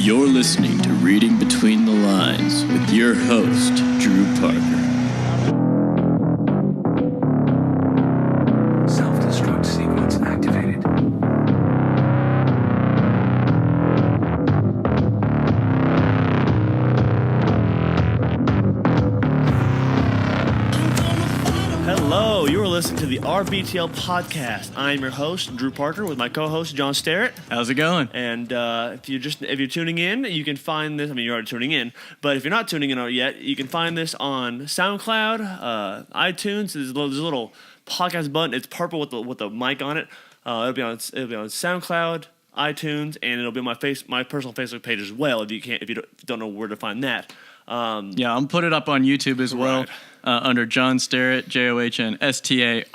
You're listening to Reading Between the Lines with your host, Drew Parker. Self-destruct sequence activated. Hello, you are listening to the RBTL podcast. I'm your host, Drew Parker, with my co-host, John Starrett. How's it going? And if you're tuning in, you can find this. I mean, you're already tuning in, but if you're not tuning in yet, you can find this on SoundCloud, iTunes. There's a little podcast button. It's purple with the mic on it. It'll be on SoundCloud, iTunes, and it'll be on my personal Facebook page as well. If you don't know where to find that. Yeah, I'm put it up on YouTube as well, right. Under John Starrett, JOHNSTARRETT,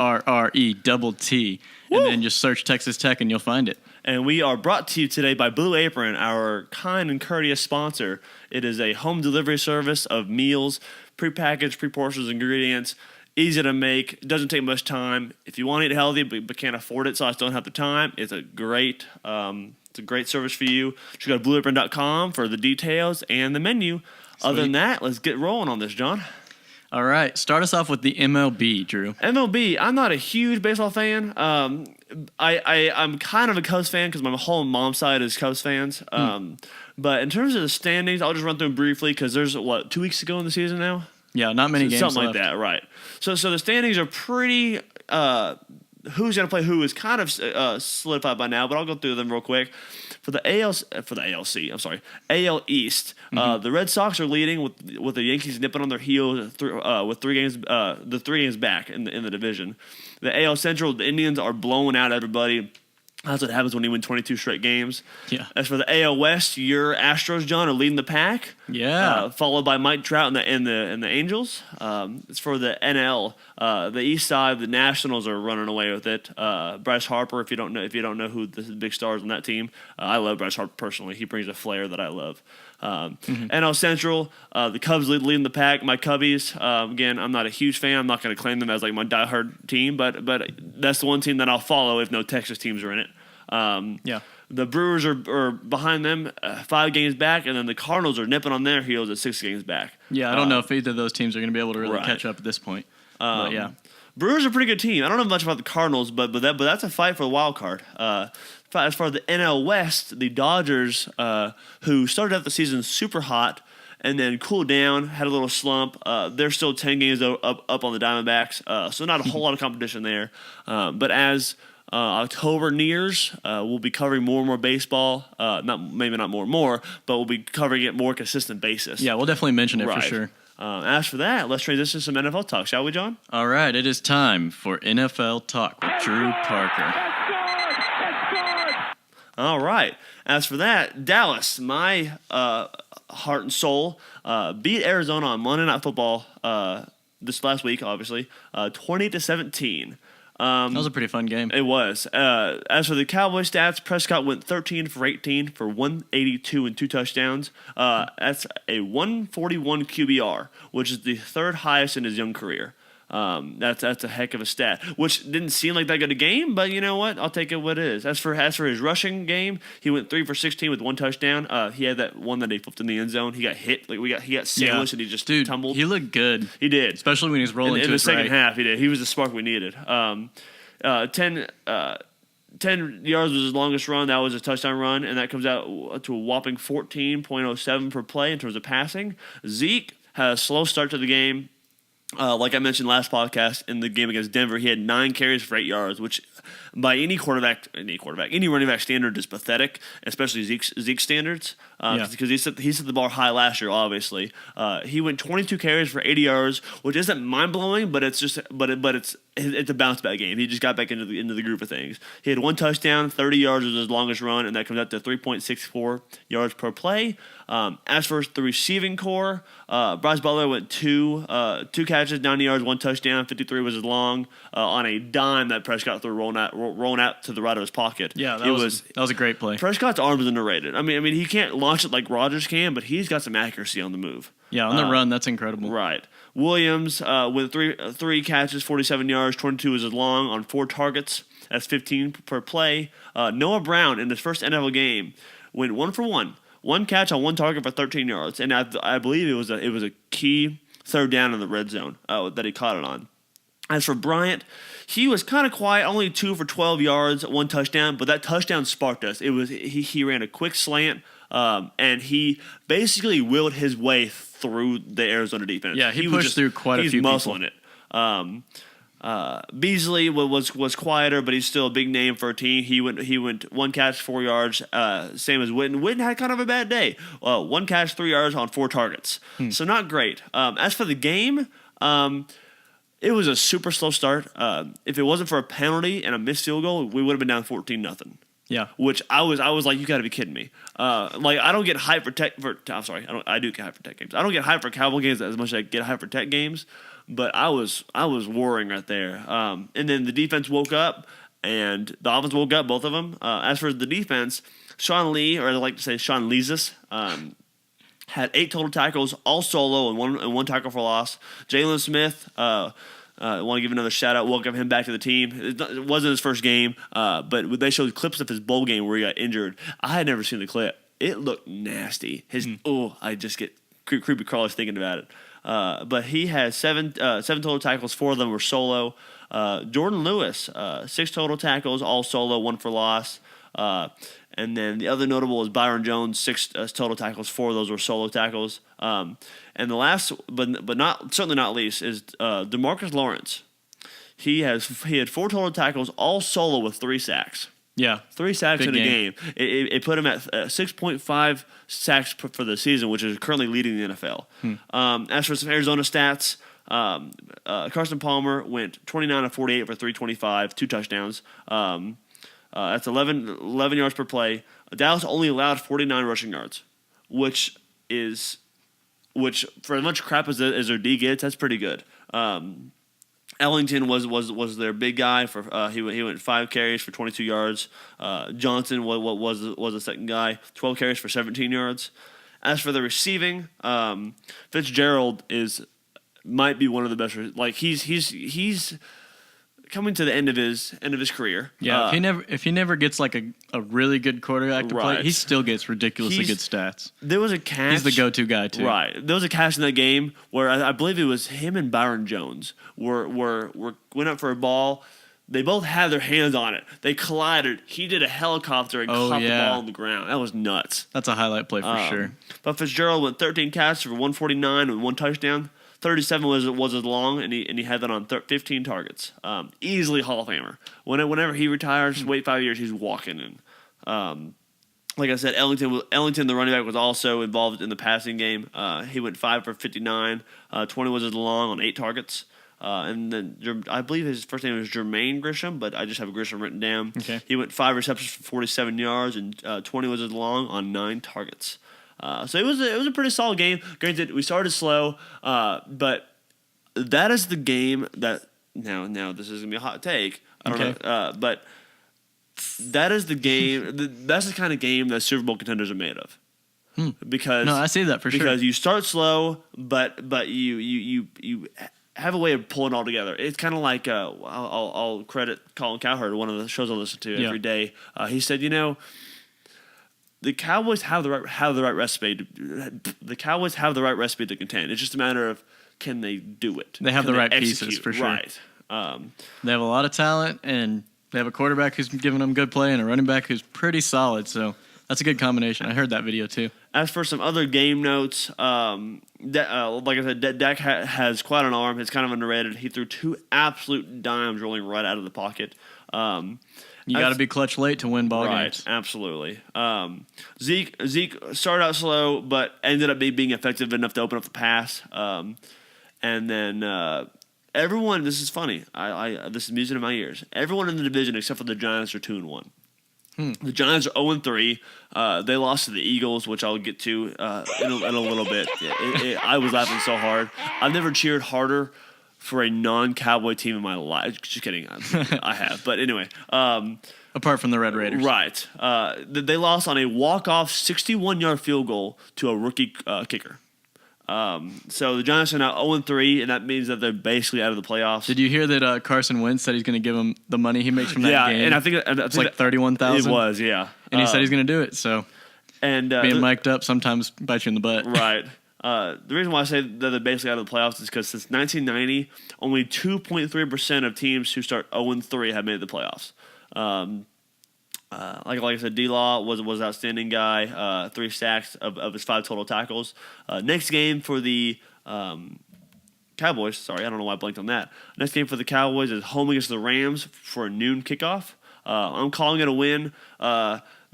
and then just search Texas Tech and you'll find it. And we are brought to you today by Blue Apron, our kind and courteous sponsor. It is a home delivery service of meals, prepackaged, pre-portioned ingredients, easy to make, doesn't take much time. If you want to eat healthy but can't afford it, so I don't have the time, it's a great service for you. Just go to blueapron.com for the details and the menu. Sweet. Other than that, let's get rolling on this, John. All right, start us off with the MLB, Drew. MLB, I'm not a huge baseball fan. I'm kind of a Cubs fan because my whole mom's side is Cubs fans. But in terms of the standings, I'll just run through them briefly because there's, 2 weeks to go in the season now? Yeah, not many games something left. Like that, right. So the standings are pretty who's going to play who is kind of solidified by now, but I'll go through them real quick. For the AL East, the Red Sox are leading with the Yankees nipping on their heels with 3 games, the 3 games back in the division. The AL Central, the Indians are blowing out everybody. That's what happens when you win 22 straight games. Yeah. As for the AL West, your Astros, John, are leading the pack. Yeah. Followed by Mike Trout and the Angels. As for the NL, the East side, the Nationals are running away with it. Bryce Harper, if you don't know who the big stars on that team, I love Bryce Harper personally. He brings a flair that I love. NL Central, the Cubs leading the pack. My Cubbies, again, I'm not a huge fan. I'm not going to claim them as like my diehard team, but that's the one team that I'll follow if no Texas teams are in it. The Brewers are behind them, 5 games back, and then the Cardinals are nipping on their heels at 6 games back. Yeah, I don't know if either of those teams are going to be able to really catch up at this point. But yeah. Brewers are a pretty good team. I don't know much about the Cardinals, but that's a fight for the wild card. As far as the NL West, the Dodgers, who started out the season super hot and then cooled down, had a little slump. They're still 10 games up on the Diamondbacks, so not a whole lot of competition there. But as October nears, we'll be covering more and more baseball. Maybe not more and more, but we'll be covering it more consistent basis. Yeah, we'll definitely mention it for sure. As for that, let's transition to some NFL talk, shall we, John? All right, it is time for NFL Talk with Drew Parker. All right. As for that, Dallas, my heart and soul, beat Arizona on Monday Night Football this last week, obviously, 20-17. That was a pretty fun game. It was. As for the Cowboys stats, Prescott went 13 for 18 for 182 and 2 touchdowns. That's a 141 QBR, which is the 3rd highest in his young career. That's a heck of a stat, which didn't seem like that good a game, but you know what? I'll take it what it is. As for his rushing game, he went 3 for 16 with 1 touchdown. He had that one that he flipped in the end zone. He got hit, he got sandwiched and he just tumbled. He looked good. He did, especially when he was rolling in the second half. He did. He was the spark we needed. 10 yards was his longest run. That was a touchdown run, and that comes out to a whopping 14.07 per play in terms of passing. Zeke had a slow start to the game. Like I mentioned last podcast, in the game against Denver, he had 9 carries for 8 yards, which by any running back standard is pathetic, especially Zeke's standards, because he set the bar high last year. Obviously, he went 22 carries for 80 yards, which isn't mind blowing, but it's a bounce back game. He just got back into the group of things. He had 1 touchdown, 30 yards was his longest run, and that comes out to 3.64 yards per play. As for the receiving core, Bryce Butler went 2 catches, 90 yards, 1 touchdown, 53 was his long on a dime that Prescott threw rolling out to the right of his pocket. Yeah, that was a great play. Prescott's arm is underrated. I mean he can't launch it like Rodgers can, but he's got some accuracy on the move. Yeah, on the run, that's incredible. Right. Williams with 3 catches, 47 yards, 22 was his long on 4 targets. That's 15 per play. Noah Brown in his first NFL game went 1 for 1 1 catch on 1 target for 13 yards, and I believe it was a key third down in the red zone that he caught it on. As for Bryant, he was kind of quiet, only 2 for 12 yards, 1 touchdown, but that touchdown sparked us. He ran a quick slant, and he basically willed his way through the Arizona defense. Yeah, he pushed through quite a few people. He's muscling it. Beasley was quieter, but he's still a big name for a team. He went 1 catch, 4 yards, same as Witten. Witten had kind of a bad day. 1 catch, 3 yards on 4 targets. So not great. As for the game, it was a super slow start. If it wasn't for a penalty and a missed field goal, we would have been down 14-0. Yeah, which I was like, you got to be kidding me. I don't get hyped I'm sorry, I do get hyped for Tech games. I don't get hyped for Cowboy games as much as I get hyped for Tech games. But I was worrying right there. And then the defense woke up, and the offense woke up, both of them. As for the defense, Sean Lee, or I like to say Sean Leesus, had 8 total tackles, all solo, and one tackle for loss. Jalen Smith, I want to give another shout-out, welcome him back to the team. It wasn't his first game, but they showed clips of his bowl game where he got injured. I had never seen the clip. It looked nasty. I just get creepy crawlers thinking about it. But he has 7 total tackles, 4 of them were solo. Jordan Lewis, 6 total tackles, all solo, 1 for loss. And then the other notable was Byron Jones, 6 total tackles, 4 of those were solo tackles. And the last, but not certainly not least, is DeMarcus Lawrence. He had 4 total tackles, all solo with 3 sacks. Yeah, 3 sacks in a game. It put him at 6.5 sacks for the season, which is currently leading the NFL. As for some Arizona stats, Carson Palmer went 29 of 48 for 325, 2 touchdowns. That's 11 yards per play. Dallas only allowed 49 rushing yards, which for as much crap as their D gets, that's pretty good. Ellington was their big guy for he went 5 carries for 22 yards. Johnson was the second guy, 12 carries for 17 yards. As for the receiving, Fitzgerald might be one of the best. Like he's coming to the end of his career. Yeah, if he never gets like a really good quarterback to play, he still gets ridiculously good stats. There was a catch. He's the go-to guy too. Right. There was a catch in that game where I believe it was him and Byron Jones went up for a ball. They both had their hands on it. They collided. He did a helicopter and caught the ball on the ground. That was nuts. That's a highlight play for sure. But Fitzgerald went 13 catches for 149 and 1 touchdown. 37 was as long, and he had that on 15 targets. Easily Hall of Famer. Whenever he retires, wait 5 years, he's walking in. Like I said, Ellington, the running back, was also involved in the passing game. He went 5 for 59. 20 was as long on 8 targets. And then I believe his first name was Jermaine Grisham, but I just have Grisham written down. Okay. He went 5 receptions for 47 yards, and 20 was as long on 9 targets. So it was a pretty solid game. Granted, we started slow, but that is the game that now this is gonna be a hot take. I don't know, but that is the game. That's the kind of game that Super Bowl contenders are made of. Because I see that for sure. Because you start slow, but you have a way of pulling it all together. It's kind of like I'll credit Colin Cowherd, one of the shows I listen to every day. He said, the Cowboys have the right recipe. The Cowboys have the right recipe to contend. It's just a matter of can they do it. They have the right pieces for sure. Right. They have a lot of talent, and they have a quarterback who's giving them good play and a running back who's pretty solid. So that's a good combination. I heard that video too. As for some other game notes, like I said, Dak has quite an arm. It's kind of underrated. He threw 2 absolute dimes rolling right out of the pocket. You got to be clutch late to win ball games. Right, absolutely. Zeke started out slow, but ended up being effective enough to open up the pass. And then everyone, this is funny. This is music in my ears. Everyone in the division except for the Giants are 2-1. The Giants are 0-3. They lost to the Eagles, which I'll get to in a little bit. I was laughing so hard. I've never cheered harder for a non-Cowboy team in my life. Just kidding. I have. But anyway. Apart from the Red Raiders. Right. They lost on a walk-off 61-yard field goal to a rookie kicker. So the Giants are now 0-3, and that means that they're basically out of the playoffs. Did you hear that Carson Wentz said he's going to give him the money he makes from that game? Yeah, and I think it's like $31,000. It was, yeah. And he said he's going to do it, so And being mic'd up sometimes bites you in the butt. Right. The reason why I say that they're basically out of the playoffs is because since 1990, only 2.3% of teams who start 0-3 have made the playoffs. Like I said, D-Law was an outstanding guy. 3 sacks of his 5 total tackles. Next game for the Cowboys. Sorry, I don't know why I blanked on that. Next game for the Cowboys is home against the Rams for a noon kickoff. I'm calling it a win.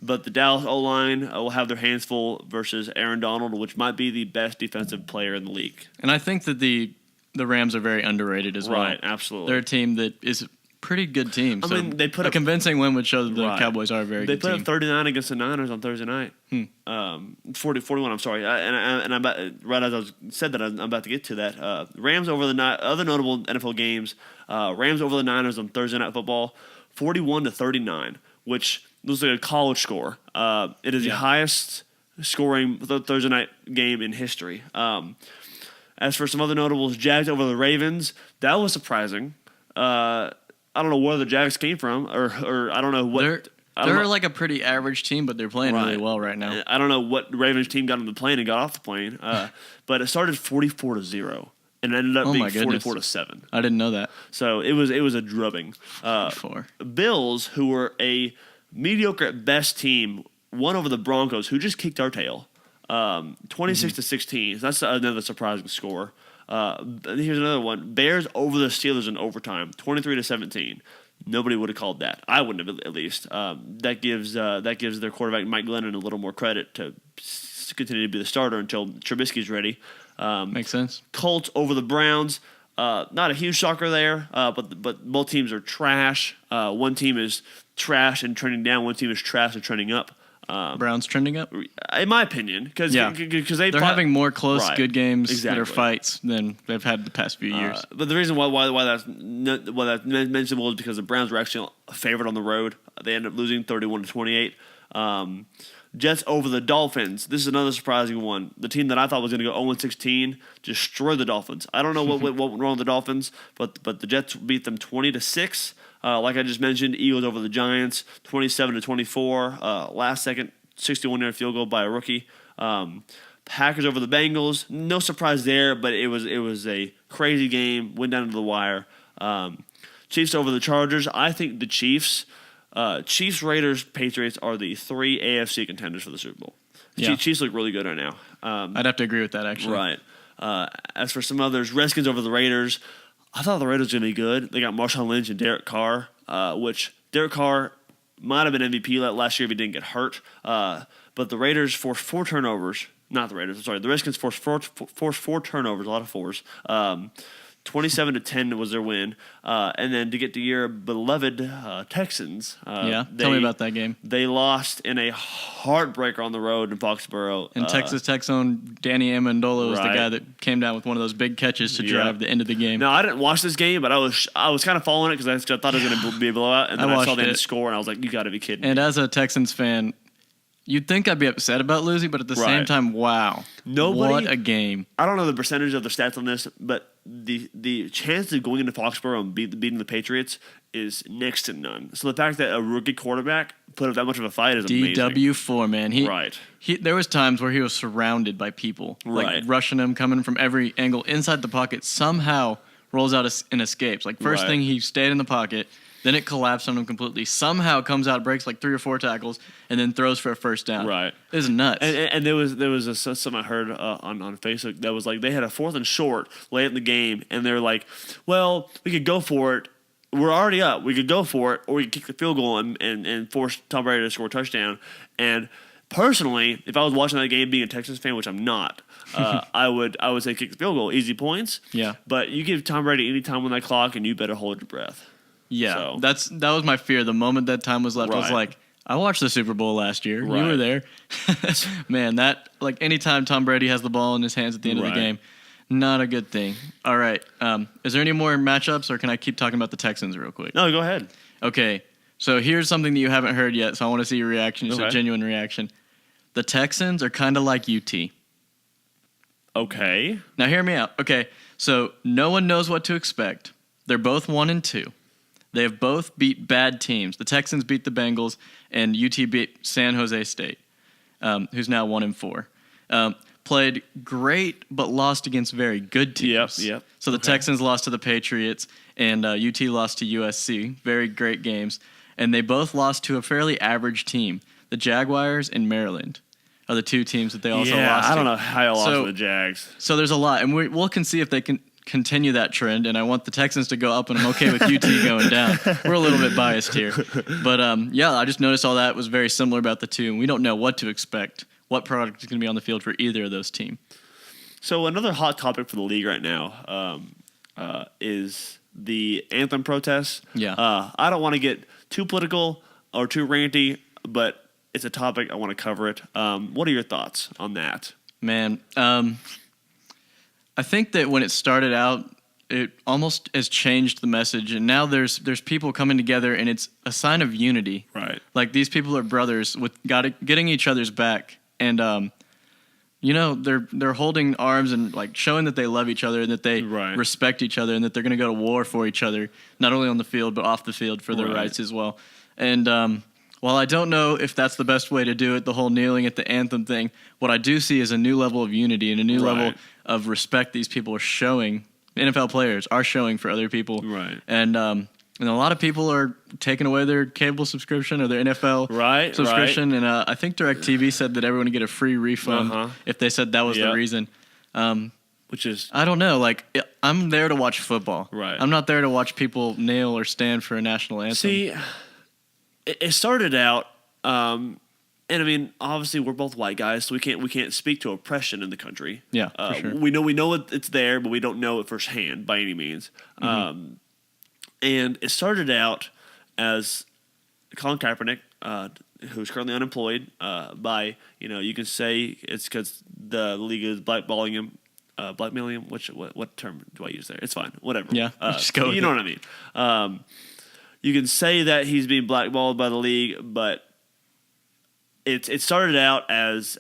But the Dallas O-line will have their hands full versus Aaron Donald, which might be the best defensive player in the league. And I think that the Rams are very underrated as well. Right, absolutely. They're a team that is a pretty good team. I mean, they put a convincing win would show that the Cowboys are a very good team. They put up 39 against the Niners on Thursday night. 41, I'm sorry. And I'm about, right as I said that, I'm about to get to that. Rams over the other notable NFL games, Rams over the Niners on Thursday Night Football, 41-39, which looks like a college score. It is the highest scoring Thursday night game in history. As for some other notables, Jags over the Ravens, that was surprising. I don't know where the Jags came from, or I don't know what. They're like a pretty average team, but they're playing really well right now. I don't know what Ravens team got on the plane and got off the plane, but it started 44-0. And it ended up being 44-7. I didn't know that. So it was a drubbing. Bills, who were a mediocre at best team, won over the Broncos, who just kicked our tail, 26-16. That's another surprising score. Here's another one: Bears over the Steelers in overtime, 23-17. Nobody would have called that. I wouldn't have, at least. That gives their quarterback Mike Glennon a little more credit to continue to be the starter until Trubisky's ready. Makes sense. Colts over the Browns. Not a huge shocker there, but both teams are trash. One team is trash and trending down. One team is trash and trending up. Browns trending up? In my opinion, because they're having more close, good games that are Exactly. fights than they've had the past few years. But the reason why that's mentionable is because the Browns were actually a favorite on the road. They ended up losing 31-28. Jets over the Dolphins. This is another surprising one. The team that I thought was going to go 0-16 destroyed the Dolphins. I don't know what went wrong with the Dolphins, but the Jets beat them 20-6. Like I just mentioned, Eagles over the Giants, 27-24. Last second, 61-yard field goal by a rookie. Packers over the Bengals. No surprise there, but it was a crazy game. Went down to the wire. Chiefs over the Chargers. I think the Chiefs, Raiders, Patriots are the 3 AFC contenders for the Super Bowl. Yeah. Chiefs look really good right now. I'd have to agree with that, actually. Right. As for some others, Redskins over the Raiders. I thought the Raiders were going to be good. They got Marshawn Lynch and Derek Carr, which Derek Carr might have been MVP last year if he didn't get hurt. But the Raiders forced 4 turnovers. Not the Raiders, I'm sorry. The Redskins forced 4 turnovers, a lot of 4s. 27-10 was their win. And then to get to your beloved Texans. Tell me about that game. They lost in a heartbreaker on the road in Foxborough. And Texas Tech's own Danny Amendola was the guy that came down with one of those big catches to drive the end of the game. No, I didn't watch this game, but I was kind of following it because I thought it was going to be a blowout. And then I saw the score, and I was like, you got to be kidding me. And as a Texans fan, you'd think I'd be upset about losing, but at the same time, wow. What a game. I don't know the percentage of the stats on this, but the chance of going into Foxborough and beating the Patriots is next to none. So the fact that a rookie quarterback put up that much of a fight is amazing. DW4, man. There was times where he was surrounded by people, like rushing him, coming from every angle inside the pocket, somehow rolls out and escapes. Like first thing, he stayed in the pocket. Then it collapsed on him completely. Somehow comes out, breaks like 3 or 4 tackles, and then throws for a first down. Right. It was nuts. And there was something I heard on Facebook that was like they had a 4th and short late in the game, and they're like, well, we could go for it. We're already up. We could go for it, or we could kick the field goal and force Tom Brady to score a touchdown. And personally, if I was watching that game being a Texans fan, which I'm not, I would say kick the field goal, easy points. Yeah. But you give Tom Brady any time on that clock, and you better hold your breath. Yeah, that was my fear. The moment that time was left, I was like, I watched the Super Bowl last year. You were there. Man, that, like, anytime Tom Brady has the ball in his hands at the end of the game, not a good thing. All right. Is there any more matchups, or can I keep talking about the Texans real quick? No, go ahead. Okay, so here's something that you haven't heard yet, so I want to see your reaction, just a genuine reaction. The Texans are kind of like UT. Okay. Now, hear me out. Okay, so no one knows what to expect. They're both 1-2. They have both beat bad teams. The Texans beat the Bengals, and UT beat San Jose State. who's now 1-4. Played great, but lost against very good teams. Yep. So the Texans lost to the Patriots, and UT lost to USC. Very great games. And they both lost to a fairly average team. The Jaguars and Maryland are the two teams that they also lost to. I don't know how you lost to the Jags. So there's a lot. And we'll see if they can continue that trend. And I want the Texans to go up, and I'm okay with UT going down. We're a little bit biased here. But, I just noticed all that was very similar about the two. And we don't know what to expect, what product is going to be on the field for either of those teams. So another hot topic for the league right now is the Anthem protests. Yeah. I don't want to get too political or too ranty, but it's a topic. I want to cover it. What are your thoughts on that? Man, I think that when it started out, it almost has changed the message, and now there's people coming together, and it's a sign of unity. Right. Like, these people are brothers with getting each other's back, and they're holding arms and like showing that they love each other and that they respect each other and that they're going to go to war for each other, not only on the field but off the field for their rights as well. And while I don't know if that's the best way to do it, the whole kneeling at the anthem thing, what I do see is a new level of unity and a new level of respect these people are showing. NFL players are showing for other people. Right. And a lot of people are taking away their cable subscription or their NFL subscription. And I think DirecTV said that everyone would get a free refund if they said that was the reason. Which is... I don't know. Like, I'm there to watch football. Right. I'm not there to watch people kneel or stand for a national anthem. See, it started out... and I mean, obviously, we're both white guys, so we can't speak to oppression in the country. Yeah, for sure. We know it's there, but we don't know it firsthand by any means. Mm-hmm. And it started out as Colin Kaepernick, who's currently unemployed, by you can say it's because the league is blackballing him, blackmailing him. What term do I use there? It's fine, whatever. Yeah, just go. You know what I mean. You can say that he's being blackballed by the league, but it started out as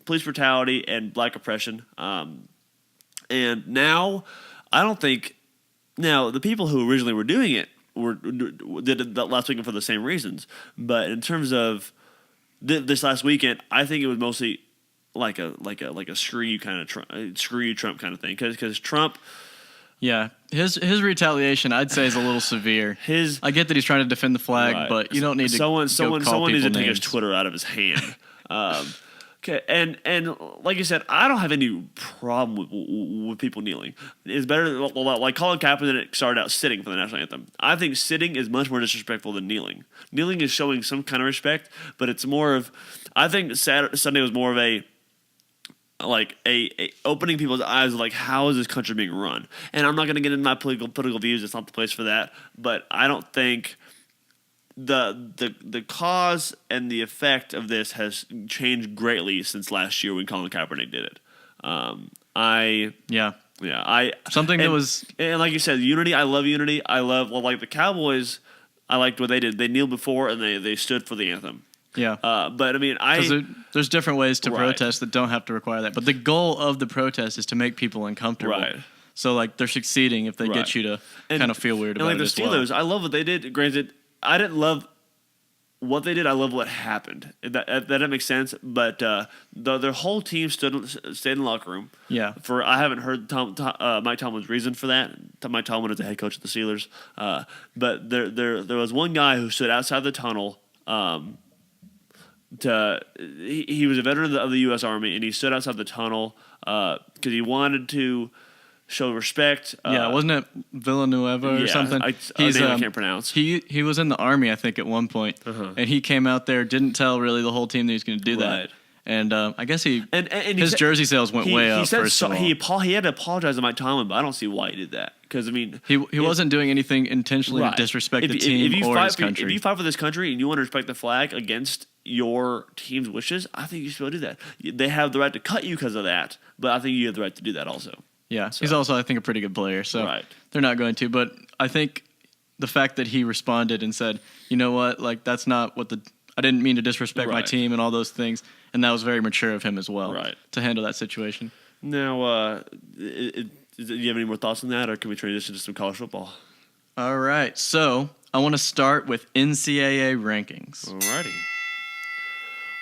police brutality and black oppression, and now I don't think the people who originally were doing it did it last weekend for the same reasons. But in terms of this last weekend, I think it was mostly like a screw you kind of Trump kind of thing because Trump. Yeah, his retaliation, I'd say, is a little severe. I get that he's trying to defend the flag, but you don't need to. Someone needs to take his Twitter out of his hand. Okay, and like you said, I don't have any problem with people kneeling. It's better, like Colin Kaepernick started out sitting for the national anthem. I think sitting is much more disrespectful than kneeling. Kneeling is showing some kind of respect, but it's more of. I think Sunday was more of a opening people's eyes of like how is this country being run. And I'm not going to get into my political views. It's not the place for that. But I don't think the cause and the effect of this has changed greatly since last year when Colin Kaepernick did it. And like you said, unity. I love unity. I love like the Cowboys. I liked what they did. They kneeled before and they stood for the anthem. Yeah. But I mean, there's different ways to protest that don't have to require that. But the goal of the protest is to make people uncomfortable. Right. So like they're succeeding if they get you to kind of feel weird about it. And like the Steelers, I love what they did. Granted, I didn't love what they did. I love what happened. That doesn't make sense. But their whole team stayed in the locker room. Yeah. I haven't heard Mike Tomlin's reason for that. Mike Tomlin is the head coach of the Steelers. But there was one guy who stood outside the tunnel. He was a veteran of the U.S. Army, and he stood outside the tunnel because he wanted to show respect. Wasn't it Villanueva or something? I can't pronounce. He was in the Army, I think, at one point, and he came out there, didn't tell really the whole team that he was going to do that. And I guess his jersey sales went way up. He had to apologize to Mike Tomlin, but I don't see why he did that. Because I mean, he wasn't doing anything intentionally to disrespect the team or his country. If you fight for this country and you want to respect the flag against your team's wishes, I think you should be able to do that. They have the right to cut you because of that, but I think you have the right to do that also. Yeah, he's also, I think, a pretty good player, so they're not going to. But I think the fact that he responded and said, you know what, like that's not what I didn't mean to disrespect my team and all those things, and that was very mature of him as well to handle that situation. Now, do you have any more thoughts on that, or can we transition to some college football? All right, so I want to start with NCAA rankings. Alrighty.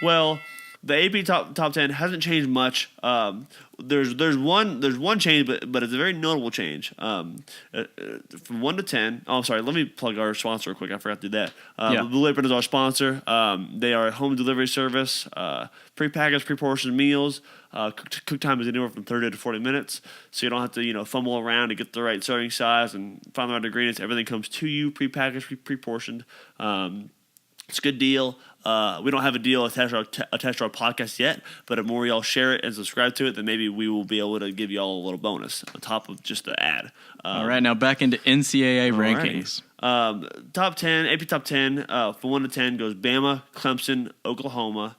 Well, the AP top 10 hasn't changed much. There's one change, but it's a very notable change. From 1 to 10. Oh, I'm sorry. Let me plug our sponsor real quick. I forgot to do that. Blue Apron is our sponsor. They are a home delivery service. Prepackaged, pre-portioned meals. Cook time is anywhere from 30 to 40 minutes, so you don't have to fumble around to get the right serving size and find the right ingredients. Everything comes to you, prepackaged, pre-portioned. It's a good deal. We don't have a deal attached to our podcast yet, but if more of y'all share it and subscribe to it, then maybe we will be able to give y'all a little bonus on top of just the ad. All right, now back into NCAA rankings. Top 10, AP top 10, from 1 to 10 goes Bama, Clemson, Oklahoma,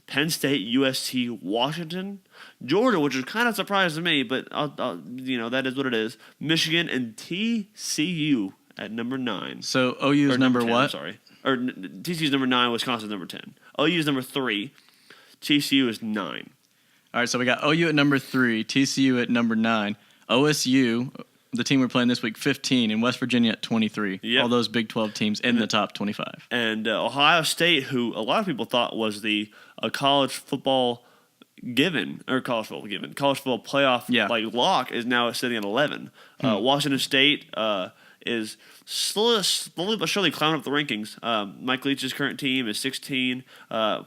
Penn State, USC, Washington, Georgia, which is kind of surprising to me, but that is what it is. Michigan and TCU at number 9. So OU is number 10, what? I'm sorry. Or TCU is number 9, Wisconsin is number 10. OU is number 3, TCU is 9. All right, so we got OU at number 3, TCU at number 9, OSU, the team we're playing this week, 15, and West Virginia at 23. Yep. All those Big 12 teams in the top 25. And Ohio State, who a lot of people thought was the college football playoff lock, is now sitting at 11. Washington State is slowly but surely climbing up the rankings. Mike Leach's current team is 16.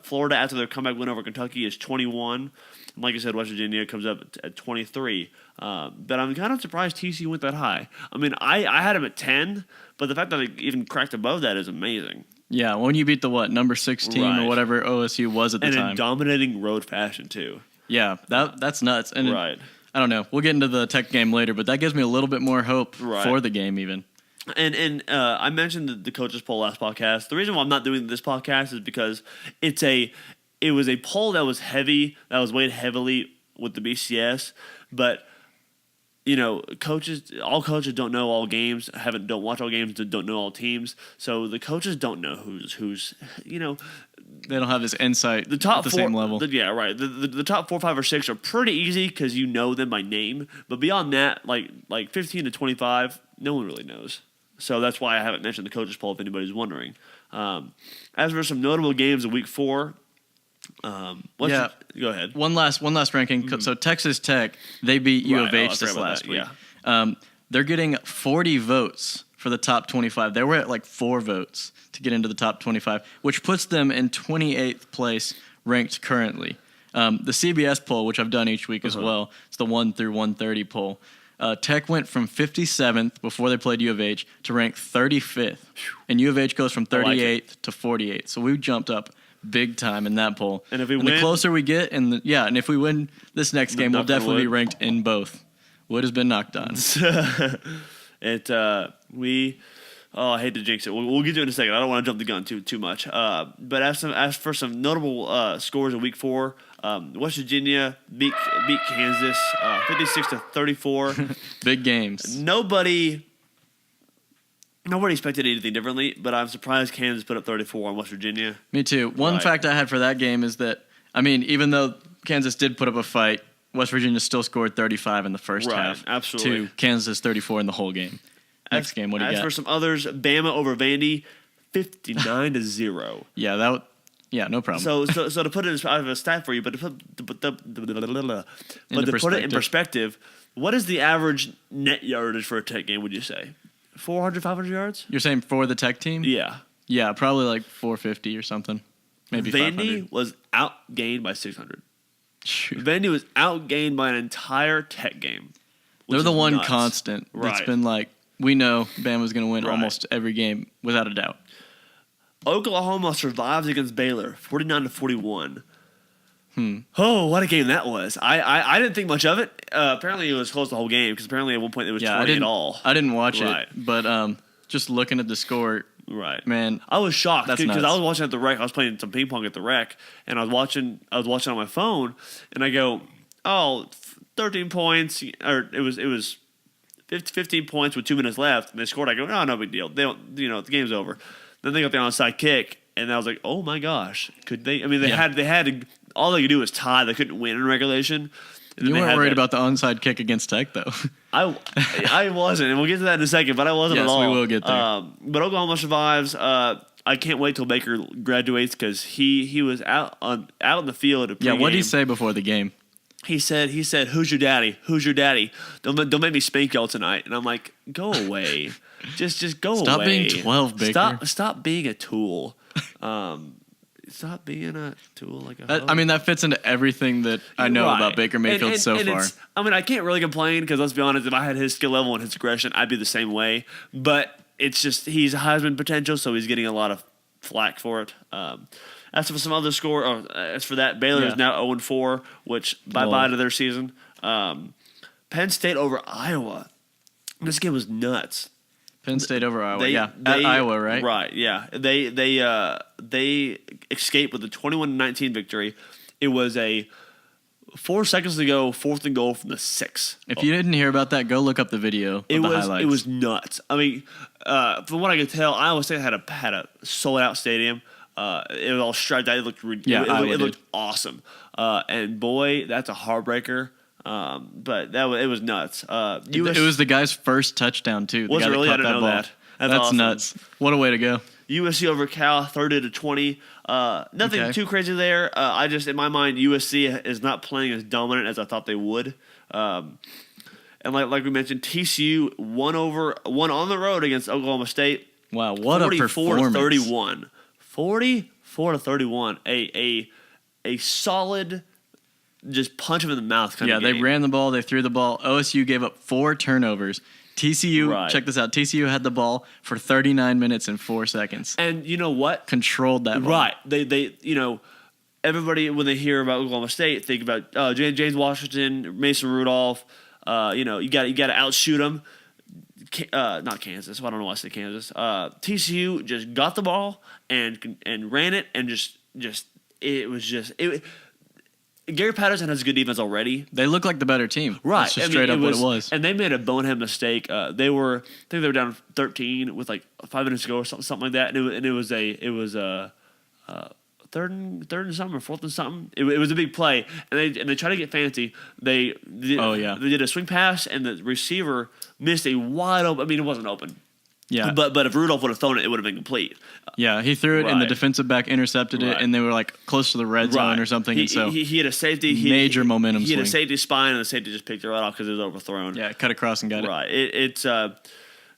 Florida, after their comeback win over Kentucky, is 21. And like I said, West Virginia comes up at 23. But I'm kind of surprised TCU went that high. I mean, I had them at 10, but the fact that they even cracked above that is amazing. Yeah, when you beat the number 16 or whatever OSU was at the time. And in dominating road fashion, too. Yeah, that's nuts. And right. I don't know. We'll get into the Tech game later, but that gives me a little bit more hope for the game even. And I mentioned the coaches poll last podcast. The reason why I'm not doing this podcast is because it was a poll that was weighed heavily with the BCS, but all coaches don't know all games, don't watch all games, don't know all teams. So the coaches don't know who's they don't have this insight the top at the 4, same level. The top 4, 5, or 6 are pretty easy because you know them by name. But beyond that, like 15 to 25, no one really knows. So that's why I haven't mentioned the coaches poll if anybody's wondering. As for some notable games of Week 4, go ahead. One last ranking. Mm-hmm. So Texas Tech, they beat U of H this last week. Yeah. They're getting 40 votes for the top 25. They were at 4 votes to get into the top 25, which puts them in 28th place ranked currently. The CBS poll, which I've done each week as well, it's the 1 through 130 poll. Tech went from 57th before they played U of H to rank 35th, and U of H goes from 38th to 48th. So we jumped up big time in that poll. And if we win, the closer we get, and if we win this next game, we'll definitely be ranked in both. Wood has been knocked on. I hate to jinx it. We'll get to it in a second. I don't want to jump the gun too much. But as for some notable scores of Week 4, West Virginia beat Kansas 56-34. Big games. Nobody expected anything differently, but I'm surprised Kansas put up 34 on West Virginia. Me too. One fact I had for that game is that, even though Kansas did put up a fight, West Virginia still scored 35 in the first half. Absolutely. To Kansas 34 in the whole game. Next game, what do you got? As for some others, Bama over Vandy, 59-0. Yeah, no problem. So to put it, I have a stat for you, but to put it in perspective, what is the average net yardage for a Tech game, would you say? 400, 500 yards? You're saying for the Tech team? Yeah. Yeah, probably 450 or something. Maybe Vandy 500. was outgained by 600. Shoot. Vandy was outgained by an entire Tech game. They're the one constant that's been we know Bama's going to win almost every game without a doubt. Oklahoma survives against Baylor, 49-41. Oh, what a game that was! I didn't think much of it. Apparently, it was close the whole game because apparently at one point it was 20 at all. I didn't watch it, but just looking at the score, man, I was shocked because I was watching at the rec. I was playing some ping pong at the rec, and I was watching on my phone, and I go, 13 points, or it was 15 points with 2 minutes left, and they scored. I go, no big deal. They don't, the game's over. Then they got the onside kick, and I was like, oh my gosh, could they? I mean, they had to. All they could do was tie. They couldn't win in regulation. You weren't worried about the onside kick against Tech, though. I wasn't, and we'll get to that in a second. But I wasn't at all. Yes, we will get there. But Oklahoma survives. I can't wait till Baker graduates because he was out in the field. Yeah, what did he say before the game? He said, "Who's your daddy? Who's your daddy? Don't make me spank y'all tonight." And I'm like, "Go away, just go away. Stop being 12, Baker. Stop being a tool. Stop being a tool like a." I mean, that fits into everything that I know about Baker Mayfield so far. I mean, I can't really complain because let's be honest, if I had his skill level and his aggression, I'd be the same way. But it's just he's a Heisman potential, so he's getting a lot of flack for it. As for some other score, as for that, Baylor is now 0-4, which bye-bye to their season. Penn State over Iowa. This game was nuts. Penn State over Iowa, at Iowa, right? Right, yeah. They escaped with a 21-19 victory. It was a 4 seconds to go, 4th and goal from the 6. If you didn't hear about that, go look up the video of the highlights. It was nuts. I mean, from what I could tell, Iowa State had a sold-out stadium. It was all striped out. It looked it looked awesome. And boy, that's a heartbreaker. But it was nuts. It was the guy's first touchdown too. Was it really? I didn't know that. That's awesome. Nuts. What a way to go. USC over Cal, 30-20. Nothing too crazy there. I just, in my mind, USC is not playing as dominant as I thought they would. And like we mentioned, TCU won on the road against Oklahoma State. Wow, what a performance! 44-31. 44-31. A solid, just punch him in the mouth kind of game. Yeah, they ran the ball, they threw the ball. OSU gave up 4 turnovers. TCU, check this out. TCU had the ball for 39 minutes and 4 seconds. And you know what? Controlled that ball. Right. They everybody when they hear about Oklahoma State think about James Washington, Mason Rudolph. You got to outshoot them. Not Kansas. I don't know why I said Kansas. TCU just got the ball and ran it and Gary Patterson has a good defense already. They look like the better team. Right. That's just straight up what it was. And they made a bonehead mistake. I think they were down 13 with like 5 minutes to go or something like that. And it was a third and something or 4th and something. It was a big play. And they tried to get fancy. They did a swing pass and the receiver missed a wide open. I mean, it wasn't open. Yeah. But if Rudolph would have thrown it, it would have been complete. Yeah, he threw it and the defensive back intercepted it, and they were like close to the red zone or something. He had a safety. Major momentum swing. He had a safety spine, and the safety just picked it right off because it was overthrown. Yeah, cut across and got it. Right. It's I'm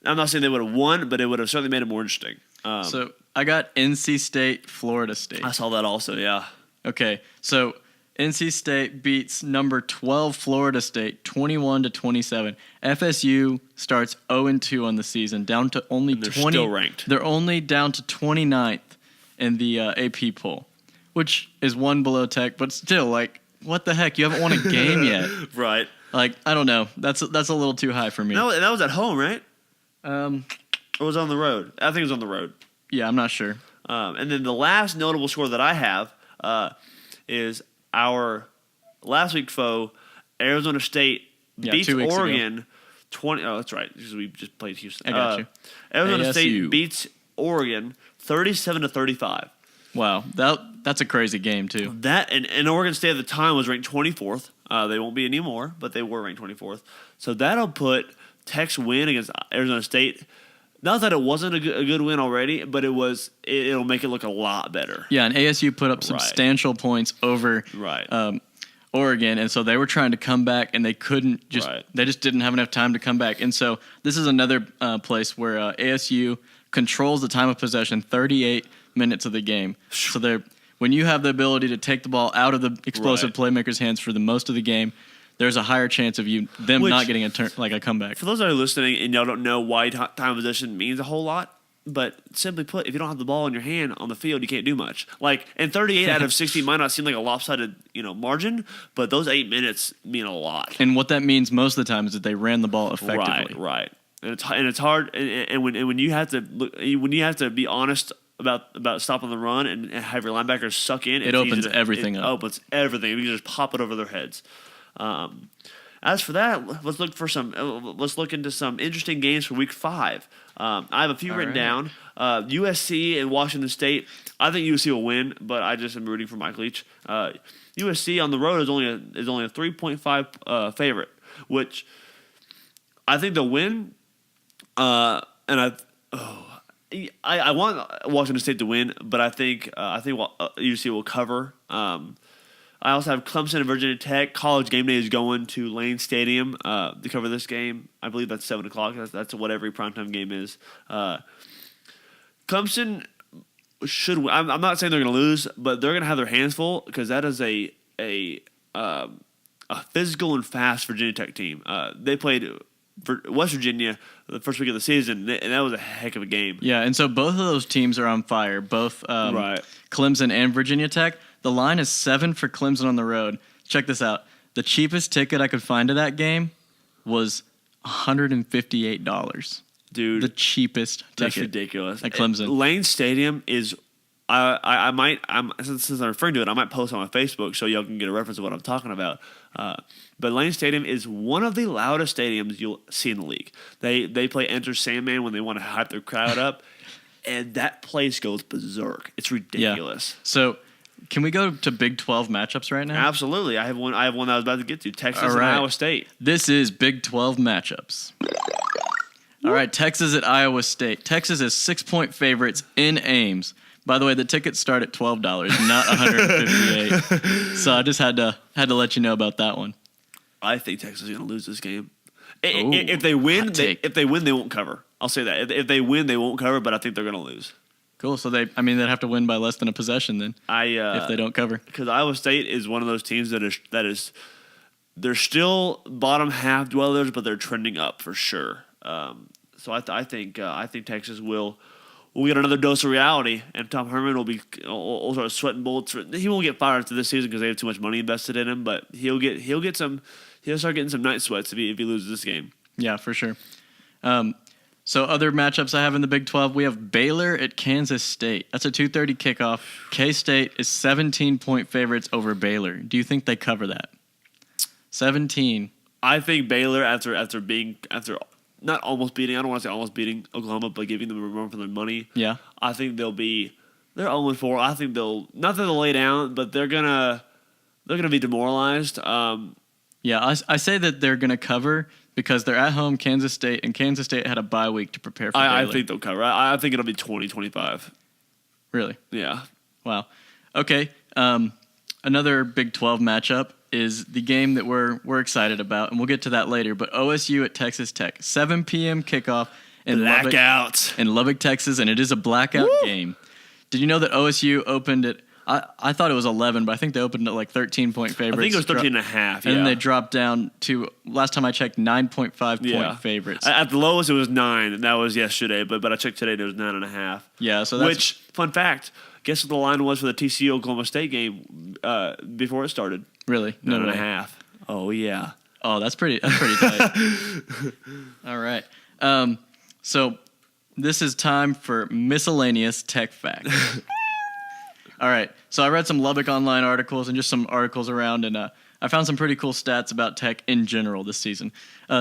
not saying they would have won, but it would have certainly made it more interesting. So I got NC State, Florida State. I saw that also, yeah. Okay, so NC State beats number 12 Florida State 21-27. FSU starts 0-2 on the season, down to only 20. Still ranked. They're only down to 29th in the AP poll, which is one below Tech, but still, like, what the heck? You haven't won a game yet. Right. Like, I don't know. That's a little too high for me. No, that was at home, right? Or was it on the road? I think it was on the road. Yeah, I'm not sure. And then the last notable score that I have is our last week foe, Arizona State, beats Oregon 20. Oh, that's right, because we just played Houston. I got you. Arizona ASU. State beats Oregon 37-35. Wow, that's a crazy game too. That and Oregon State at the time was ranked 24th. They won't be anymore, but they were ranked 24th. So that'll put Tech's win against Arizona State. Not that it wasn't a good win already, but it'll make it look a lot better. Yeah, and ASU put up substantial points over Oregon, and so they were trying to come back, and they couldn't they just didn't have enough time to come back. And so this is another place where ASU controls the time of possession, 38 minutes of the game. So when you have the ability to take the ball out of the explosive playmaker's hands for the most of the game, there's a higher chance of them not getting a comeback. For those that are listening and y'all don't know why time of possession means a whole lot, but simply put, if you don't have the ball in your hand on the field, you can't do much. Like, and 38 out of 60 might not seem like a lopsided margin, but those 8 minutes mean a lot. And what that means most of the time is that they ran the ball effectively. Right. And it's hard. And when you have to be honest about stopping the run and have your linebackers suck in, it opens everything up. It opens everything. You can just pop it over their heads. As for that, let's look into some interesting games for Week 5. I have a few written down. USC and Washington State. I think USC will win, but I just am rooting for Mike Leach. USC on the road is only a 3.5 favorite, which I think they'll win. And I want Washington State to win, but I think UC will cover. I also have Clemson and Virginia Tech. College game day is going to Lane Stadium to cover this game. I believe that's 7 o'clock. That's what every primetime game is. Clemson should win. I'm not saying they're going to lose, but they're going to have their hands full because that is a physical and fast Virginia Tech team. They played West Virginia the first week of the season, and that was a heck of a game. Yeah, and so both of those teams are on fire, both right. Clemson and Virginia Tech. The line is 7 for Clemson on the road. Check this out. The cheapest ticket I could find to that game was $158. Dude, the cheapest ticket. That's ridiculous. At Clemson. Lane Stadium is. Since I'm referring to it, I might post on my Facebook so y'all can get a reference of what I'm talking about. But Lane Stadium is one of the loudest stadiums you'll see in the league. They play Enter Sandman when they want to hype their crowd up, and that place goes berserk. It's ridiculous. Yeah. So, can we go to Big 12 matchups right now? Absolutely. I have one that I was about to get to. Texas and Iowa State. This is Big 12 matchups. All right, Texas at Iowa State. Texas is 6-point favorites in Ames. By the way, the tickets start at $12, not $158. So I just had to let you know about that one. I think Texas is going to lose this game. If they win, they won't cover. I'll say that. If they win, they won't cover, but I think they're going to lose. Cool. So they'd have to win by less than a possession then. If they don't cover, because Iowa State is one of those teams that is they're still bottom half dwellers, but they're trending up for sure. So I think Texas will get another dose of reality, and Tom Herman will start sweating bullets. He won't get fired after this season because they have too much money invested in him, but he'll start getting some night sweats if he loses this game. Yeah, for sure. So other matchups I have in the Big 12, we have Baylor at Kansas State. That's a 2:30 kickoff. K-State is 17-point favorites over Baylor. Do you think they cover that? 17. I think Baylor after not almost beating, I don't want to say almost beating Oklahoma, but giving them a run for their money. Yeah. I think they're 0-4. I think not that they'll lay down, but they're gonna be demoralized. Yeah, I say that they're gonna cover because they're at home, Kansas State, and Kansas State had a bye week to prepare for Baylor. I think they'll cover. I think it'll be 20-25. Really? Yeah. Wow. Okay. Another Big 12 matchup is the game that we're excited about, and we'll get to that later. But OSU at Texas Tech, 7 p.m. kickoff in Lubbock, Texas, and it is a blackout game. Did you know that OSU opened it? I thought it was 11, but I think they opened it like 13-point favorites. I think it was 13.5. And then they dropped down to, last time I checked, 9.5-point favorites. At the lowest, it was 9, and that was yesterday. But I checked today, and it was 9.5. Yeah, so that's... fun fact, guess what the line was for the TCU Oklahoma State game before it started? Really? 9.5. Oh, yeah. Oh, that's pretty tight. All right. So this is time for Miscellaneous Tech Facts. All right. So I read some Lubbock Online articles and just some articles around, and I found some pretty cool stats about Tech in general this season.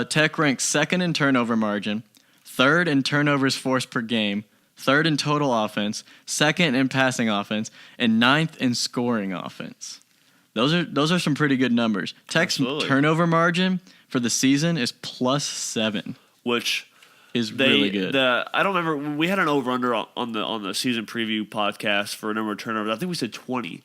Tech ranks 2nd in turnover margin, 3rd in turnovers forced per game, 3rd in total offense, 2nd in passing offense, and 9th in scoring offense. Those are some pretty good numbers. Tech's turnover margin for the season is +7, which is really good. I don't remember, we had an over/under on the season preview podcast for a number of turnovers. I think we said 20.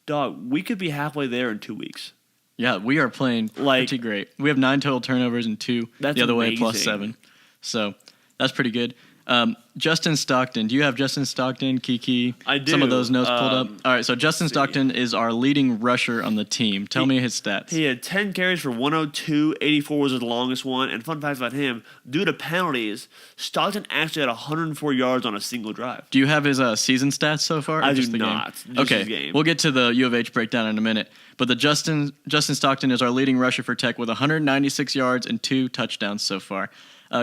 Dog, we could be halfway there in 2 weeks. Yeah, we are playing pretty great. We have 9 total turnovers and 2 the other way +7. So that's pretty good. Justin Stockton. Do you have Justin Stockton, Kiki? I do. Some of those notes pulled up. All right, so Justin Stockton is our leading rusher on the team. Tell me his stats. He had 10 carries for 102. 84 was the longest one. And fun fact about him, due to penalties, Stockton actually had 104 yards on a single drive. Do you have his season stats so far? I do not. Just his game. We'll get to the U of H breakdown in a minute. But the Justin Stockton is our leading rusher for Tech with 196 yards and 2 touchdowns so far.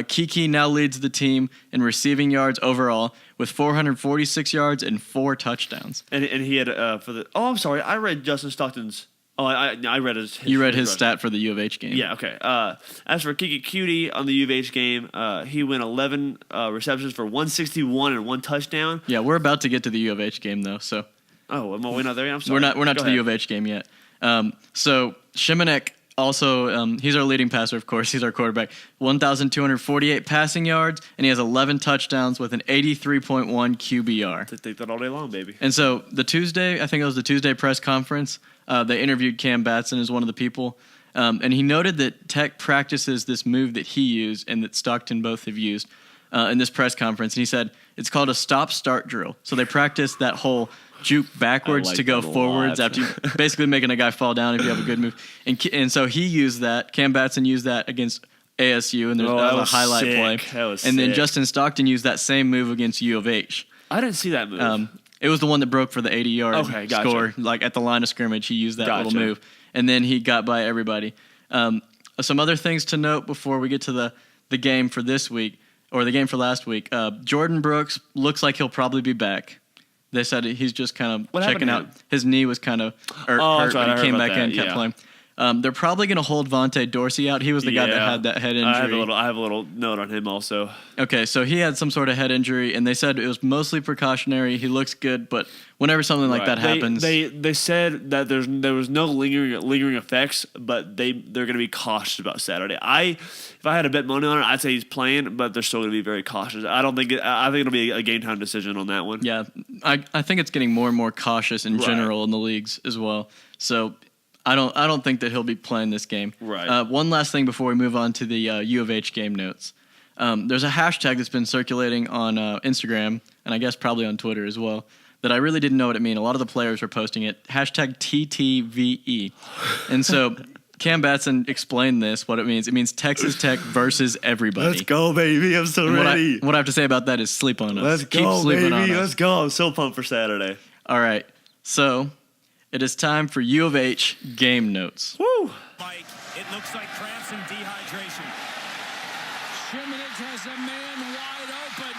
Kiki now leads the team in receiving yards overall with 446 yards and 4 touchdowns. And he had I'm sorry. I read Justin Stockton's. Oh, I read his. You read his stat for the U of H game. Yeah. Okay. As for Kiki Cutie on the U of H game, he went 11 receptions for 161 and 1 touchdown. Yeah, we're about to get to the U of H game though. So. Oh, am I not there yet? I'm sorry. We're not to the U of H game yet. So Shimanek Also, he's our leading passer, of course. He's our quarterback. 1,248 passing yards, and he has 11 touchdowns with an 83.1 QBR. To take that all day long, baby. And so I think it was the Tuesday press conference, they interviewed Cam Batson as one of the people, and he noted that Tech practices this move that he used and that Stockton both have used in this press conference. And he said it's called a stop-start drill. So they practice that whole juke backwards to go forwards after you basically making a guy fall down if you have a good move. And so he used that. Cam Batson used that against ASU, and that was a highlight play. And then Justin Stockton used that same move against U of H. I didn't see that move. It was the one that broke for the 80-yard score. Like at the line of scrimmage, he used that little move. And then he got by everybody. Some other things to note before we get to the game for this week, or the game for last week. Jordan Brooks looks like he'll probably be back. They said he's just kind of checking out. His knee was kind of hurt when he came back in and kept playing. They're probably going to hold Vontae Dorsey out. He was the guy that had that head injury. I have a little note on him also. Okay, so he had some sort of head injury, and they said it was mostly precautionary. He looks good, but whenever something like that happens, they said that there was no lingering effects, but they're going to be cautious about Saturday. If I had to bet money on it, I'd say he's playing, but they're still going to be very cautious. I think it'll be a game time decision on that one. Yeah, I think it's getting more and more cautious in general in the leagues as well. So I don't think that he'll be playing this game. Right. One last thing before we move on to the U of H game notes. There's a hashtag that's been circulating on Instagram, and I guess probably on Twitter as well, that I really didn't know what it meant. A lot of the players were posting it. Hashtag TTVE. And so Cam Batson explained what it means. It means Texas Tech versus everybody. Let's go, baby. I'm so ready. What I have to say about that is sleep on us. Let's go, baby. Let's go. I'm so pumped for Saturday. All right. So it is time for U of H game notes. Woo! Mike, it looks like cramps and dehydration. Shimonich has a man wide open,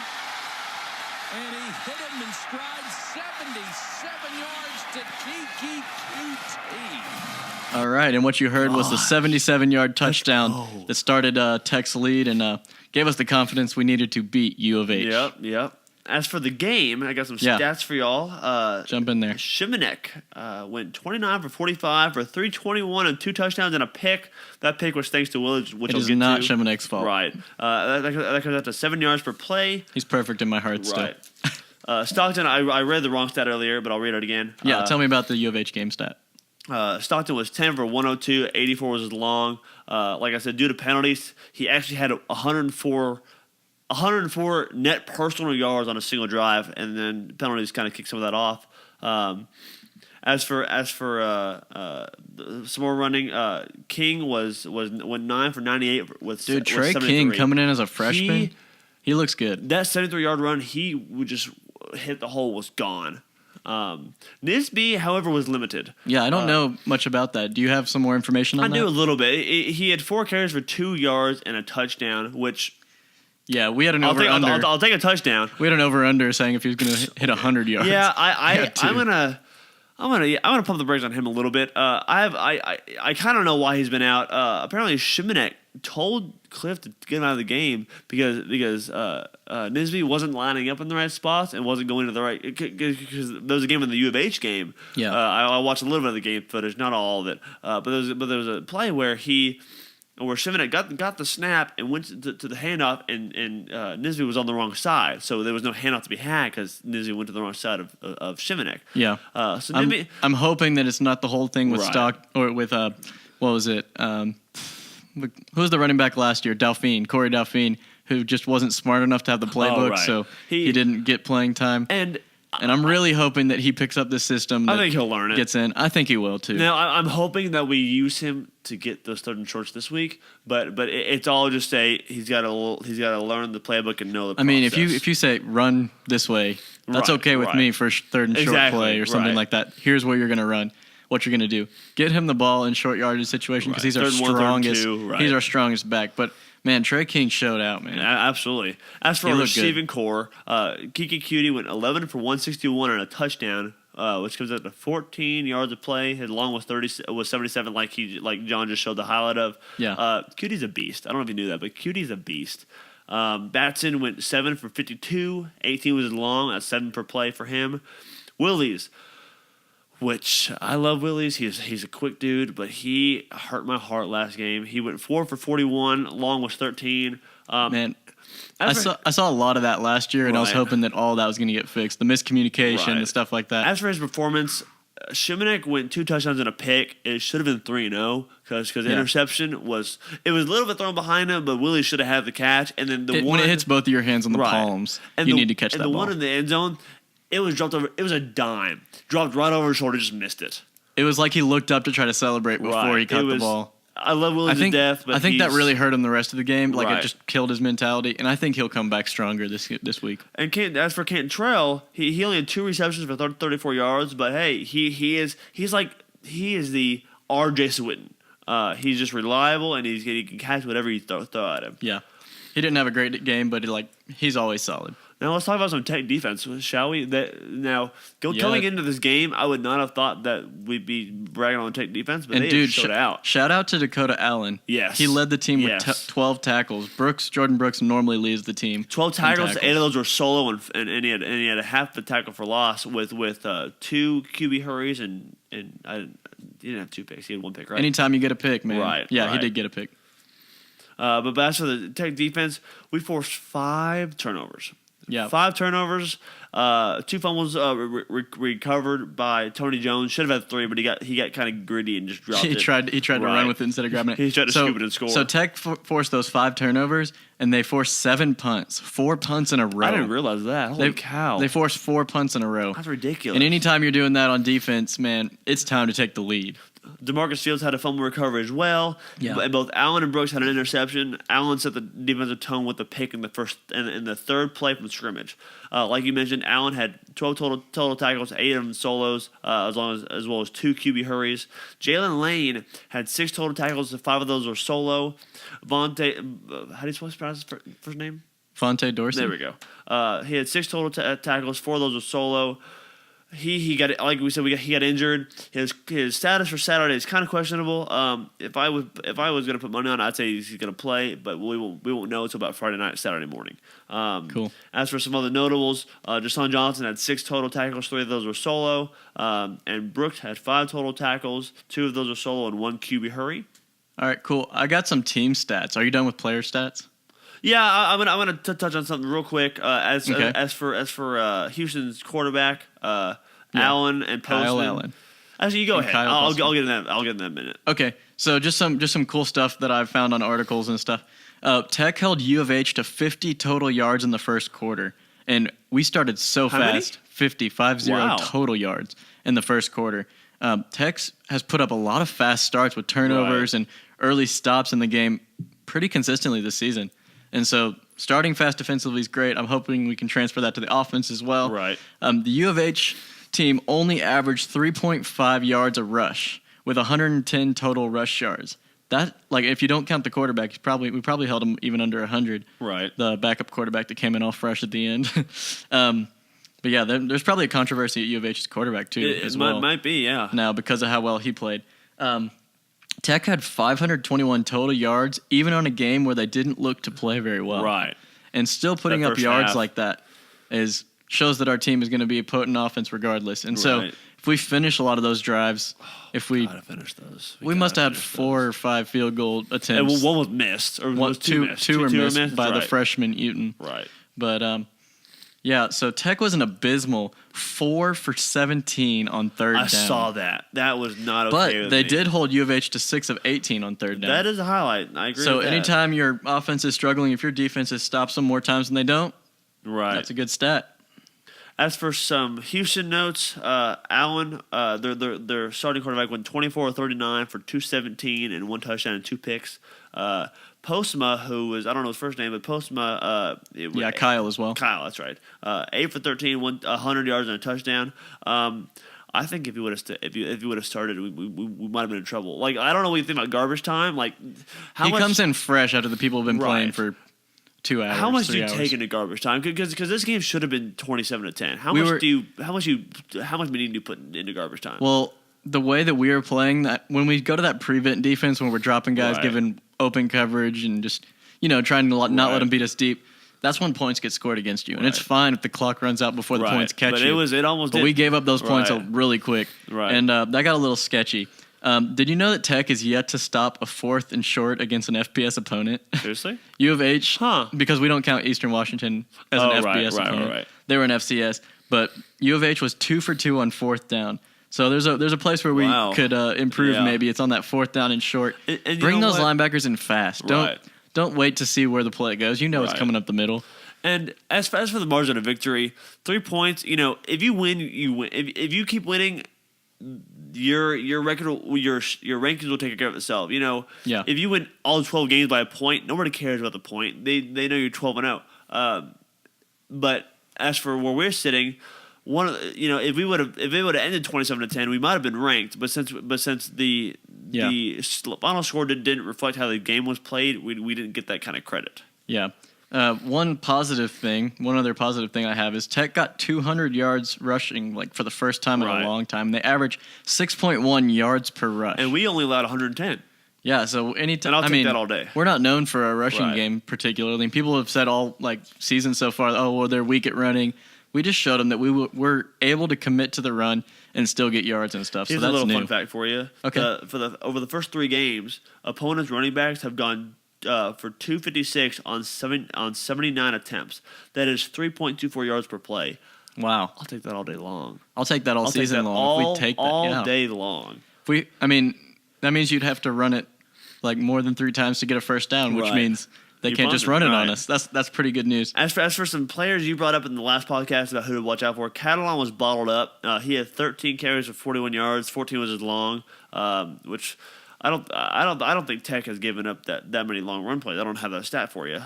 and he hit him in stride, 77 yards to Kiki QT. All right, and what you heard was the 77-yard touchdown that started Tech's lead and gave us the confidence we needed to beat U of H. Yep. As for the game, I got some stats for y'all. Jump in there. Shimonich went 29 for 45 for 321 and 2 touchdowns and a pick. That pick was thanks to Willage, which it is not Shimonich's fault. Right. That comes out to 7 yards per play. He's perfect in my heart still. Right. Stockton, I read the wrong stat earlier, but I'll read it again. Yeah, tell me about the U of H game stat. Stockton was 10 for 102, 84 was long. Like I said, due to penalties, he actually had 104 net personal yards on a single drive, and then penalties kind of kicked some of that off. As for some more running, King went 9 for 98 with Trey 73. King coming in as a freshman. He looks good. That 73-yard run, he would just hit the hole, was gone. Nisby, however, was limited. Yeah, I don't know much about that. Do you have some more information on that? I do a little bit. He had 4 carries for 2 yards and a touchdown, which... Yeah, we had an over-under. I'll take a touchdown. We had an over-under saying if he was going to hit 100 yards. Yeah, I'm gonna pump the brakes on him a little bit. I kind of know why he's been out. Apparently, Shimonich told Cliff to get him out of the game because Nisby wasn't lining up in the right spots and wasn't going to the right, because there was a game in the U of H game. Yeah, I watched a little bit of the game footage, not all of it. But there was a play where Shimonich got the snap and went to the handoff, and Nisby was on the wrong side, so there was no handoff to be had because Nisby went to the wrong side of Shimonich. Yeah. So I'm hoping that it's not the whole thing with Stock or with what was it? Who was the running back last year? Corey Delphine, who just wasn't smart enough to have the playbook, so he didn't get playing time. And I'm really hoping that he picks up this system. I think he'll learn it. Gets in. I think he will too. Now I'm hoping that we use him to get those third and shorts this week, but it's all just he's got to learn the playbook and know the process. I mean, if you say run this way, that's okay with me for third and short play or something like that. Here's where you're going to run. What you're going to do? Get him the ball in short yardage situation because he's our strongest. He's our strongest back, but. Man, Trey King showed out, man. Absolutely. As for our receiving core, Kiki Cutie went 11 for 161 and a touchdown, which comes out to 14 yards of play. His long was 77, like John just showed the highlight of. Yeah. Cutie's a beast. I don't know if you knew that, but Cutie's a beast. Batson went 7 for 52. 18 was long. That's 7 per play for him. Willies. which I love Willie's. He's a quick dude, but he hurt my heart last game. He went 4 for 41. Long was 13. Man, I saw a lot of that last year, and I was hoping that all that was going to get fixed. The miscommunication and stuff like that. As for his performance, Shimanek went 2 touchdowns and a pick. It should have been 3-0 because the interception was a little bit thrown behind him, but Willie should have had the catch. And then when it hits both of your hands on the palms, you need to catch that ball. And the one in the end zone, it was dropped over. It was a dime, dropped right over his shoulder, just missed it. It was like he looked up to try to celebrate before he caught the ball. I love Willie to death, but I think that really hurt him the rest of the game. Like it just killed his mentality, and I think he'll come back stronger this week. And as for Cantrell, he only had 2 receptions for 34 yards, but hey, he is the R.J. Switten. He's just reliable, and he can catch whatever you throw at him. Yeah, he didn't have a great game, but he's always solid. Now let's talk about some Tech defense, shall we? Coming into this game, I would not have thought that we'd be bragging on Tech defense, but they showed out. Shout out to Dakota Allen. Yes, he led the team with 12 tackles. Jordan Brooks normally leads the team. 12 tackles. 8 of those were solo, and he had a half the tackle for loss with 2 QB hurries, and he didn't have 2 picks. He had 1 pick. Right. Anytime you get a pick, man. Right. Yeah, he did get a pick. But as for the Tech defense, we forced 5 turnovers. Yeah, 5 turnovers, 2 fumbles recovered by Tony Jones. Should have had 3, but he got kind of gritty and just dropped it. He tried to run with it instead of grabbing it. He tried to scoop it and score. So Tech forced those 5 turnovers, and they forced 7 punts, 4 punts in a row. I didn't realize that. Holy cow! They forced 4 punts in a row. That's ridiculous. And anytime you're doing that on defense, man, it's time to take the lead. DeMarcus Fields had a fumble recovery as well. Yeah. And both Allen and Brooks had an interception. Allen set the defensive tone with the pick in the third play from scrimmage. Like you mentioned, Allen had 12 total tackles, 8 of them solos, as well as 2 QB hurries. Jalen Lane had 6 total tackles, 5 of those were solo. Vontae, how do you pronounce his first name? Vontae Dorsey. There we go. He had 6 total tackles, 4 of those were solo. He got, like we said, he got injured. His status for Saturday is kind of questionable. If I was going to put money on it, I'd say he's going to play, but we won't know until about Friday night, Saturday morning. Cool. As for some other notables, Deshaun Johnson had 6 total tackles, 3 of those were solo, and Brooks had 5 total tackles, 2 of those were solo, and 1 QB hurry. All right, cool. I got some team stats. Are you done with player stats? Yeah, I'm gonna touch on something real quick. As for Houston's quarterback, Allen and Postman. Kyle Allen. Actually, you go ahead. I'll get in that. I'll get in that in a minute. Okay, so just some cool stuff that I've found on articles and stuff. Tech held U of H to 50 total yards in the first quarter, and we started so How fast. many? 50 Wow. total yards in the first quarter. Tech has put up a lot of fast starts with turnovers and early stops in the game pretty consistently this season. And so starting fast defensively is great. I'm hoping we can transfer that to the offense as well. Right. The U of H team only averaged 3.5 yards a rush with 110 total rush yards. That, if you don't count the quarterback, we probably held him even under 100. Right. The backup quarterback that came in all fresh at the end. But yeah, there's probably a controversy at U of H's quarterback too as well. It might be, yeah. Now because of how well he played. Tech had 521 total yards, even on a game where they didn't look to play very well. Right. And still putting up yards like that shows that our team is going to be a potent offense regardless. And so if we finish a lot of those drives, gotta finish those. We must have had 4 or 5 field goal attempts. And one was missed, or was 2 missed. Two were missed by the freshman Eaton. Right. But yeah, so Tech was an abysmal 4 for 17 on third down. I saw that. That was not okay. But with they me. did hold U of H to 6 of 18 on third down. That is a highlight. I agree. So with that. anytime your offense is struggling, if your defense stops them more times than they don't, that's a good stat. As for some Houston notes, Allen, their starting quarterback went 24 of 39 for 217 and 1 touchdown and 2 picks. Postma, who was, I don't know his first name, but Postma. Kyle as well. Kyle, that's right. 8 for 13, 100 yards and a touchdown. I think if he would have started, we might have been in trouble. I don't know what you think about garbage time. He comes in fresh after the people have been playing for 2 hours. How much do you 3 hours. take into garbage time? Because this game should have been 27-10. How much meaning do you put into garbage time? Well, the way that we are playing, that when we go to that prevent defense, when we're dropping guys, giving open coverage, and just trying to not let them beat us deep, that's when points get scored against you, and it's fine if the clock runs out before the points catch you. But we gave up those points really quick, and that got a little sketchy. Did you know that Tech is yet to stop a 4th and short against an FBS opponent? Seriously? U of H, because we don't count Eastern Washington as an FBS opponent. Right. They were an FCS, but U of H was 2 for 2 on 4th down. So there's a place where we could improve. Maybe it's on that 4th down and short. And bring those linebackers in fast. Don't wait to see where the play goes. You know it's coming up the middle. And as for the margin of victory, 3 points. If you win, you win. If you keep winning, your record, your rankings will take care of itself. If you win all 12 games by a point, nobody cares about the point. They know you're 12-0. But as for where we're sitting, if we would have ended 27-10, we might have been ranked. But since the final score didn't reflect how the game was played, we didn't get that kind of credit. Yeah. One other positive thing I have is Tech got 200 yards rushing for the first time in a long time. They average 6.1 yards per rush. And we only allowed 110. Yeah, so anytime. And I'll take that all day. We're not known for our rushing game particularly. And people have said all season so far, they're weak at running. We just showed them that we're able to commit to the run and still get yards and stuff. Here's so that's a little new. fun fact for you. Okay. Over the first 3 games, opponents' running backs have gone for 256 on 79 attempts. That is 3.24 yards per play. Wow. I'll take that all day long. I'll take that all season long. If we take that all day long. That means you'd have to run it more than 3 times to get a first down, which means they can't just run it on us. That's pretty good news. As for some players you brought up in the last podcast about who to watch out for, Catalan was bottled up. He had 13 carries for 41 yards. 14 was his long, which I don't think Tech has given up that many long run plays. I don't have that stat for you.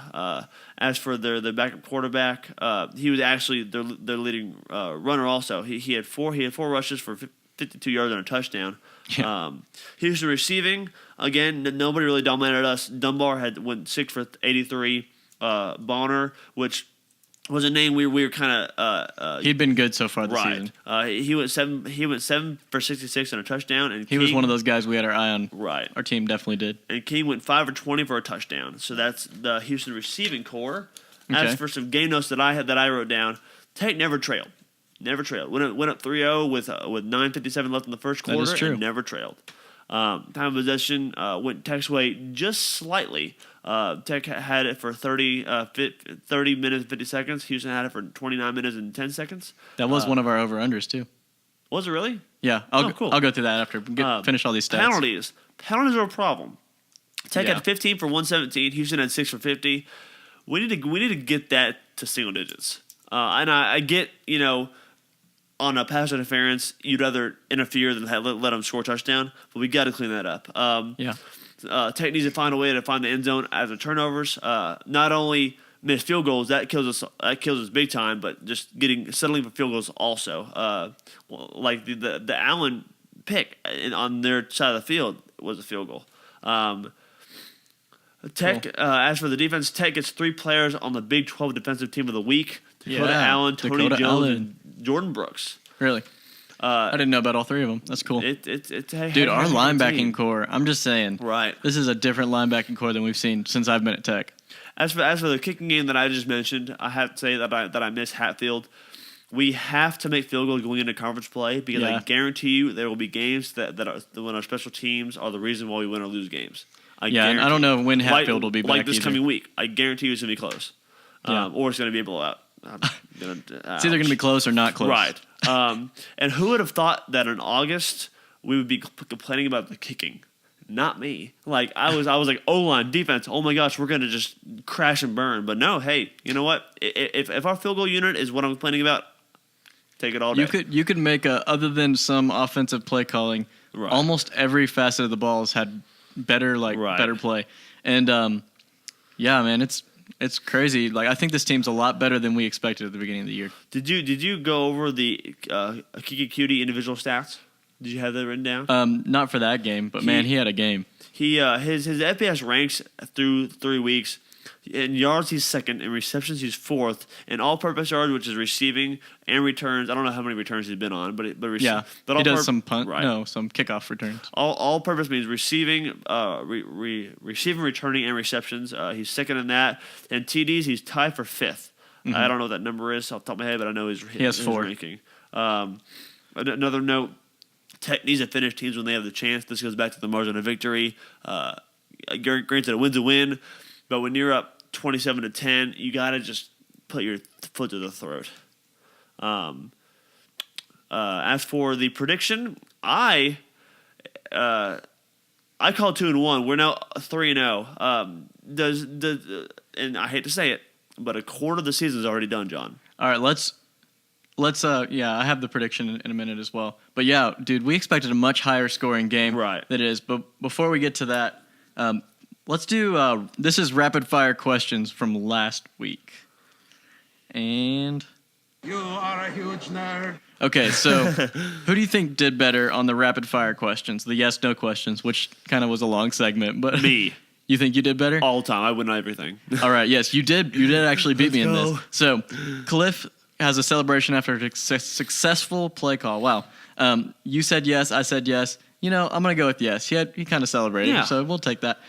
As for their backup quarterback, he was actually their leading runner. Also, he had 4 rushes for 52 yards and a touchdown. Yeah. Houston receiving, again, nobody really dominated us. Dunbar went 6 for 83. Bonner, which was a name we were kind of he'd been good so far this season. He went 7 for 66 and a touchdown, and he was one of those guys we had our eye on. Right, our team definitely did. And King went 5 for 20 for a touchdown. So that's the Houston receiving core. As for some game notes that I wrote down, Tech never trailed. Never trailed. Went up 3-0 with 9:57 left in the first quarter. That is true. And never trailed. Time of possession went Tech's way just slightly. Tech had it for 30 minutes and 50 seconds. Houston had it for 29 minutes and 10 seconds. That was one of our over-unders, too. Was it really? Yeah. Cool. I'll go through that after. Finish all these stats. Penalties are a problem. Tech had 15 for 117. Houston had 6 for 50. We need to get that to single digits. And I get, on a pass interference, you'd rather interfere than let them score a touchdown, but we got to clean that up. Tech needs to find a way to find the end zone after turnovers. Not only miss field goals, that kills us big time, but just settling for field goals also. Like the Allen pick on their side of the field was a field goal. Tech, as for the defense, Tech gets 3 players on the Big 12 Defensive Team of the Week. Dakota Allen, Tony Jones, and Jordan Brooks. Really? I didn't know about all 3 of them. That's cool. Dude, our linebacking core, I'm just saying. Right. This is a different linebacking core than we've seen since I've been at Tech. As for the kicking game that I just mentioned, I have to say that I miss Hatfield. We have to make field goals going into conference play because I guarantee you there will be games that when our special teams are the reason why we win or lose games. And I don't know when Hatfield will be back. Like this coming week. I guarantee you it's going to be close. Or it's going to be a blowout. It's either going to be close or not close. Right. And who would have thought that in August we would be complaining about the kicking? Not me. I was like, O-line, defense, oh my gosh, we're going to just crash and burn. But no, hey, you know what? If our field goal unit is what I'm complaining about, take it all day. You could make other than some offensive play calling, almost every facet of the ball has had better play. And man, it's crazy. I think this team's a lot better than we expected at the beginning of the year. Did you go over the Kiki Cutie individual stats? Did you have that written down? Not for that game, but man, he had a game. His FBS ranks through 3 weeks. In yards, he's second. In receptions, he's fourth. In all-purpose yards, which is receiving and returns, I don't know how many returns he's been on, but he does some punt, right. some kickoff returns. All-purpose means receiving, receiving, returning, and receptions. He's second in that. And TDs, he's tied for fifth. Mm-hmm. I don't know what that number is off the top of my head, but I know he has 4 ranking. Another note: Tech needs to finish teams when they have the chance. This goes back to the margin of victory. Granted, a win's a win, but when you're up 27-10, you gotta just put your foot to the throat. As for the prediction, I call 2-1. We're now 3-0. And I hate to say it, but a quarter of the season is already done, John. All right, let's I have the prediction in a minute as well. But yeah, dude, we expected a much higher scoring game than it is. But before we get to that, let's do this is rapid fire questions from last week. And You are a huge nerd. okay, so who do you think did better on the rapid fire questions, the yes no questions, which kind of was a long segment, but Me. You think you did better? All the time. I win everything. All right, yes, you did. You did actually beat me in this. So, Cliff has a celebration after a successful play call. Wow. You said yes. I said yes. I'm going to go with yes. He kind of celebrated, so we'll take that.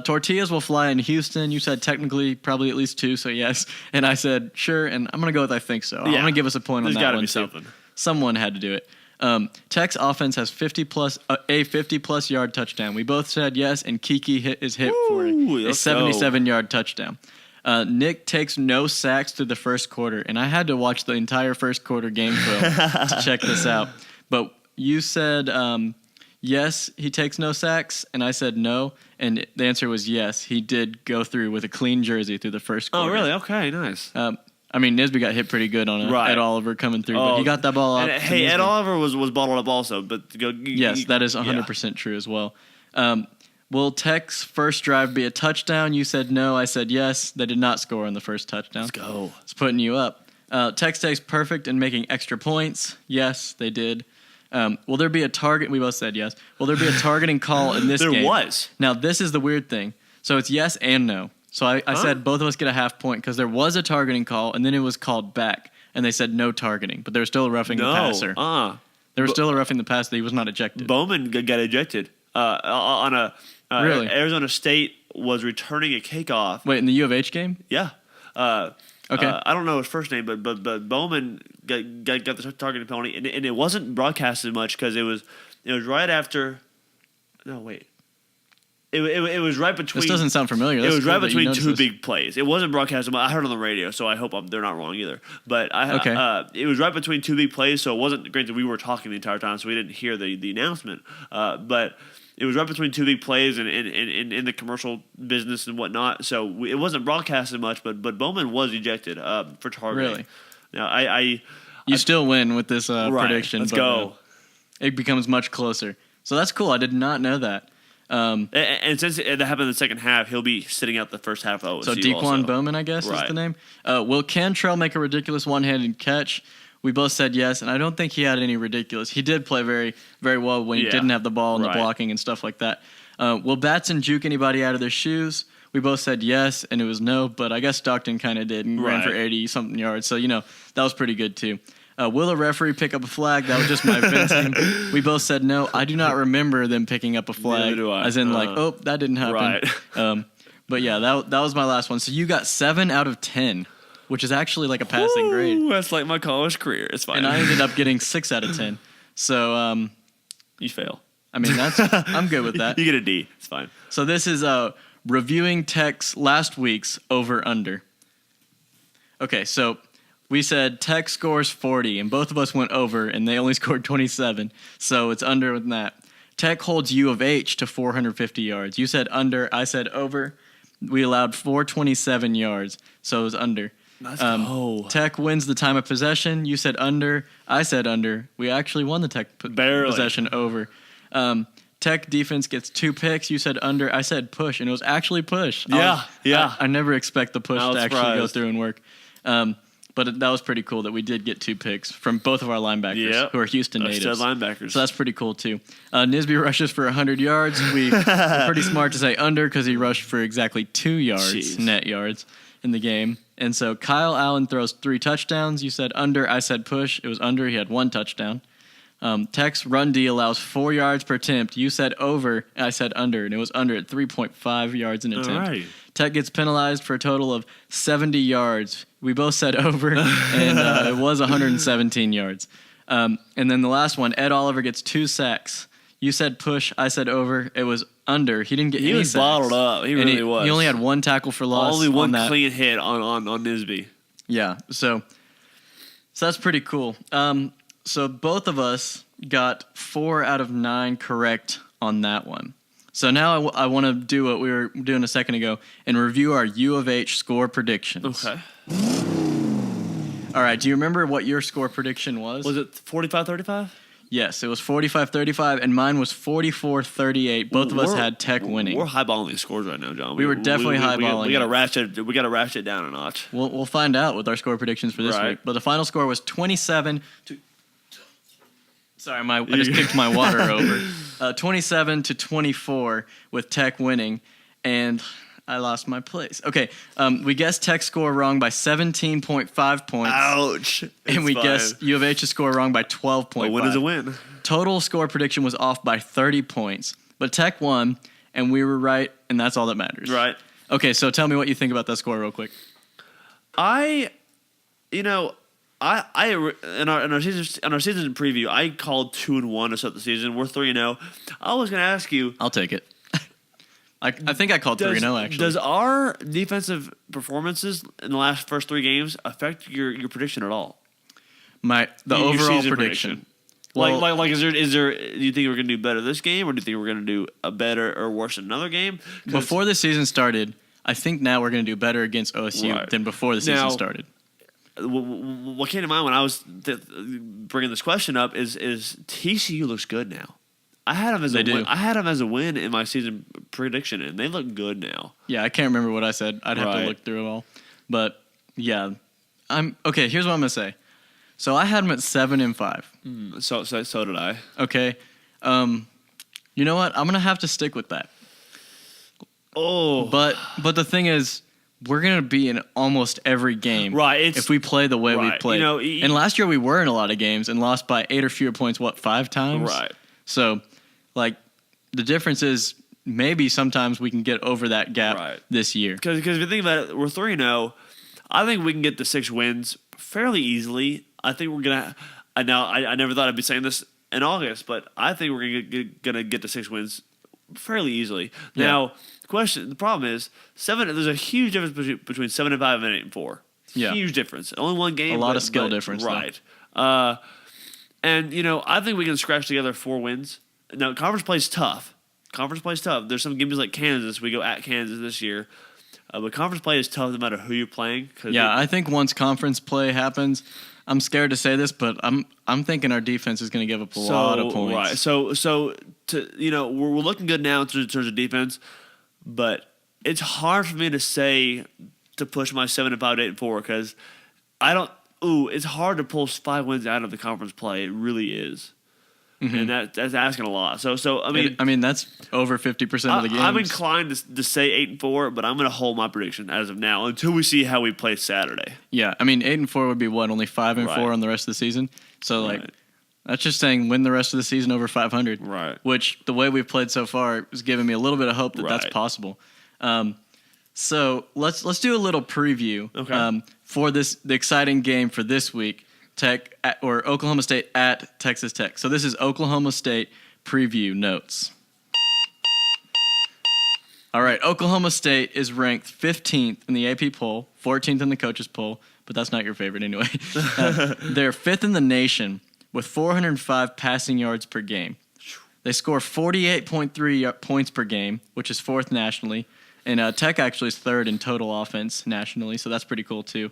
Tortillas will fly in Houston. You said technically probably at least 2, so yes. And I said sure, and I'm going to go with I think so. I'm going to give us a point on that one. There's got to be something. Someone had to do it. Tech's offense has 50-plus yard touchdown. We both said yes, and Kiki hit his hip for a 77-yard touchdown. Nick takes no sacks through the first quarter, and I had to watch the entire first quarter game film to check this out. But you said yes, he takes no sacks, and I said no, and the answer was yes. He did go through with a clean jersey through the first quarter. Oh, really? Okay, nice. Nisby got hit pretty good on Ed Oliver coming through, but he got that ball out. Hey, Ed Oliver was bottled up also, but yes, that is 100% true as well. Will Tech's first drive be a touchdown? You said no. I said yes. They did not score on the first touchdown. Let's go. It's putting you up. Tech stays perfect in making extra points. Yes, they did. Will there be a target? We both said yes. Will there be a targeting call in this game? There was. Now, this is the weird thing. So it's yes and no. So I said both of us get a half point because there was a targeting call, and then it was called back, and they said no targeting, but they were still roughing the passer. They were still roughing the passer. He was not ejected. Bowman got ejected on a really? Arizona State was returning a kickoff. Wait, in the U of H game? Yeah. Okay. I don't know his first name, but Bowman got the targeting penalty, and it wasn't broadcasted much because it was right after. No, wait. It was right between. This doesn't sound familiar. That's it was cool right between two this. big plays. It wasn't broadcasted. I heard it on the radio, so I hope they're not wrong either. But it was right between two big plays, so it wasn't. Granted, we were talking the entire time, so we didn't hear the announcement. But it was right between two big plays and in the commercial business and whatnot. So it wasn't broadcasted much, but Bowman was ejected for targeting. Really? Now you still win with this prediction. Let's go. It becomes much closer. So that's cool. I did not know that. And since that happened in the second half, he'll be sitting out the first half of OSU. So Dequan Bowman, I guess, is the name. Will Cantrell make a ridiculous one-handed catch? We both said yes, and I don't think he had any ridiculous. He did play very, very well when he didn't have the ball and the blocking and stuff like that. Will Batson juke anybody out of their shoes? We both said yes, and it was no, but I guess Stockton kind of did and ran for 80-something yards. So, that was pretty good, too. Will a referee pick up a flag? That was just my fencing. We both said no. I do not remember them picking up a flag. Neither do I. As in, that didn't happen. Right. But yeah, that was my last one. So you got 7 out of 10, which is actually like a passing grade. That's like my college career. It's fine. And I ended up getting 6 out of 10. So you fail. I mean, I'm good with that. You get a D. It's fine. So this is reviewing Tech's last week's over/under. Okay, so we said Tech scores 40, and both of us went over, and they only scored 27, so it's under with that. Tech holds U of H to 450 yards. You said under, I said over. We allowed 427 yards, so it was under. Let's go. Tech wins the time of possession. You said under. I said under. We actually won the Tech possession over. Tech defense gets 2 picks. You said under. I said push, and it was actually push. Yeah. I never expect the push to actually go through and work. But that was pretty cool that we did get 2 picks from both of our linebackers who are Houston natives. Linebackers. So that's pretty cool, too. Nisby rushes for 100 yards. We were pretty smart to say under because he rushed for exactly 2 yards, net yards, in the game. And so Kyle Allen throws 3 touchdowns. You said under. I said push. It was under. He had 1 touchdown. Tech's run D allows 4 yards per attempt. You said over. I said under, and it was under at 3.5 yards an attempt. All right. Tech gets penalized for a total of 70 yards. We both said over, and it was 117 yards. And then the last one, Ed Oliver gets 2 sacks. You said push. I said over. It was under. He didn't get any sacks. He was bottled up. He really was. He only had 1 tackle for loss. Only one clean hit on Nisby. Yeah, so that's pretty cool. So both of us got 4 out of 9 correct on that one. So now I want to do what we were doing a second ago and review our U of H score predictions. Okay. All right, do you remember what your score prediction was? Was it 45-35? Yes, it was 45-35, and mine was 44-38. Both of us had Tech winning. We're highballing these scores right now, John. We were definitely highballing. We got to ratchet it down a notch. We'll find out with our score predictions for this week. But the final score was 27 to... Sorry, I just kicked my water over. 27 to 24 with Tech winning, and I lost my place. Okay, we guessed Tech's score wrong by 17.5 points. Ouch! And we guessed U of H's score wrong by 12.5. A win is a win. Total score prediction was off by 30 points, but Tech won, and we were right, and that's all that matters. Right. Okay, so tell me what you think about that score real quick. In our season preview, I called 2-1 to start the season. We're 3-0. I was going to ask you. I'll take it. I think I called 3-0 actually. Does our defensive performances in the first 3 games affect your prediction at all? The overall prediction. Well, is there? Do you think we're going to do better this game, or do you think we're going to do a better or worse another game? Before the season started, I think now we're going to do better against OSU than before the season started. What came to mind when I was bringing this question up is TCU looks good now. I had them as a win. I had them as a win in my season prediction, and they look good now. Yeah, I can't remember what I said. I'd have to look through it all. But yeah, okay. Here's what I'm gonna say. So I had them at 7-5. So did I. Okay. You know what? I'm gonna have to stick with that. Oh. But the thing is, we're going to be in almost every game if we play the way we played. And last year we were in a lot of games and lost by 8 or fewer points, 5 times? Right. So, the difference is maybe sometimes we can get over that gap this year. Because if you think about it, we're 3-0. I think we can get to 6 wins fairly easily. I think we're going to – I never thought I'd be saying this in August, but I think we're going to get to 6 wins fairly easily. Yeah. Now – the problem is 7. There's a huge difference between 7-5 and 8-4. Yeah, huge difference. Only one game. A lot of skill difference, right? And I think we can scratch together 4 wins. Now, conference play is tough. There's some games like Kansas. We go at Kansas this year, but conference play is tough no matter who you're playing. I think once conference play happens, I'm scared to say this, but I'm thinking our defense is going to give up a lot of points. Right. So we're looking good now in terms of defense. But it's hard for me to say to push my 7-5 to 8-4 because I don't. It's hard to pull 5 wins out of the conference play. It really is, and that's asking a lot. So I mean that's over 50% of the games. I'm inclined to say 8-4, but I'm going to hold my prediction as of now until we see how we play Saturday. Yeah, 8-4 would be only 5-4 on the rest of the season. So that's just saying win the rest of the season over 500. Right. Which the way we've played so far is giving me a little bit of hope that that's possible. So let's do a little preview for the exciting game for this week. Or Oklahoma State at Texas Tech. So this is Oklahoma State preview notes. All right, Oklahoma State is ranked 15th in the AP poll, 14th in the coaches poll, but that's not your favorite anyway. They're 5th in the nation with 405 passing yards per game. They score 48.3 points per game, which is 4th nationally. And Tech actually is 3rd in total offense nationally, so that's pretty cool too.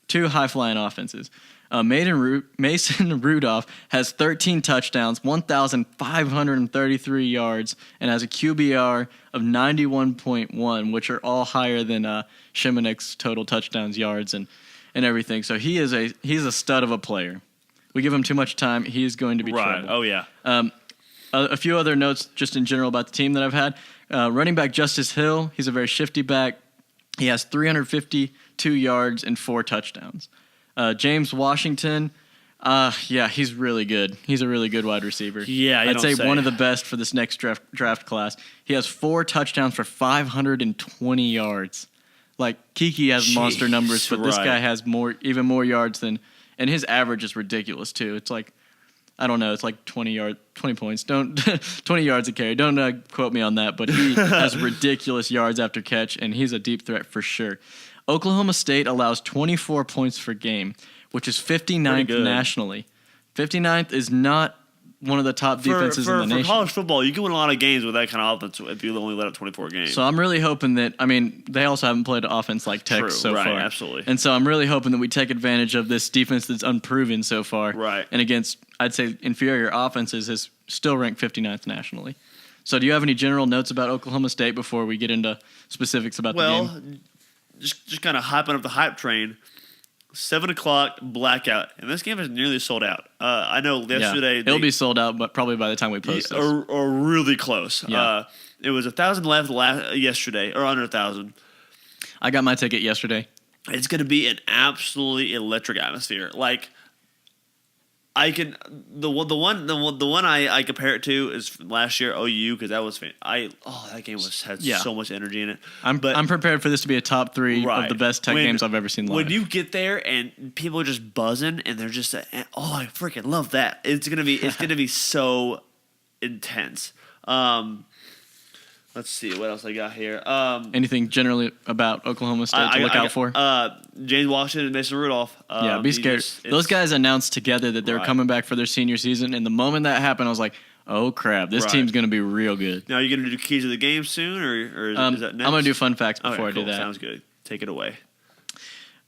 2 high-flying offenses. Mason Rudolph has 13 touchdowns, 1,533 yards, and has a QBR of 91.1, which are all higher than Shimonek's total touchdowns, yards, and and everything. So he's a stud of a player. We give him too much time, he is going to be trouble. Oh, yeah. A few other notes just in general about the team that I've had. Running back Justice Hill, he's a very shifty back. He has 352 yards and 4 touchdowns. James Washington, he's really good. He's a really good wide receiver. Yeah, I'd say one of the best for this next draft class. He has 4 touchdowns for 520 yards. Like, Kiki has monster numbers, but this guy has even more yards than, and his average is ridiculous too. It's like, I don't know, it's like 20 points. 20 yards a carry. Don't quote me on that, but he has ridiculous yards after catch, and he's a deep threat for sure. Oklahoma State allows 24 points per game, which is 59th nationally. 59th is not one of the top defenses in the nation. For college football, you can win a lot of games with that kind of offense if you only let up 24 games. So I'm really hoping that, they also haven't played an offense like Tech so far. Right, absolutely. And so I'm really hoping that we take advantage of this defense that's unproven so far. Right. And against, I'd say, inferior offenses is still ranked 59th nationally. So do you have any general notes about Oklahoma State before we get into specifics about the game? Well, just kind of hyping up the hype train. 7 o'clock blackout, and this game is nearly sold out. I know yesterday it'll be sold out, but probably by the time we post this, or really close. Yeah. It was 1,000 left yesterday, or under 1,000. I got my ticket yesterday. It's going to be an absolutely electric atmosphere. Like, I can the one I compare it to is last year OU, because that was that game had so much energy in it. I'm prepared for this to be a top 3 of the best Tech games I've ever seen live. When you get there and people are just buzzing and they're just I freaking love that. It's gonna be so intense. Let's see what else I got here. Anything generally about Oklahoma State to look out for? James Washington and Mason Rudolph. Be scared. Those guys announced together that they were coming back for their senior season, and the moment that happened, I was like, oh, crap, this team's going to be real good. Now, are you going to do keys of the game soon, or is that next? I'm going to do fun facts before I do that. Sounds good. Take it away.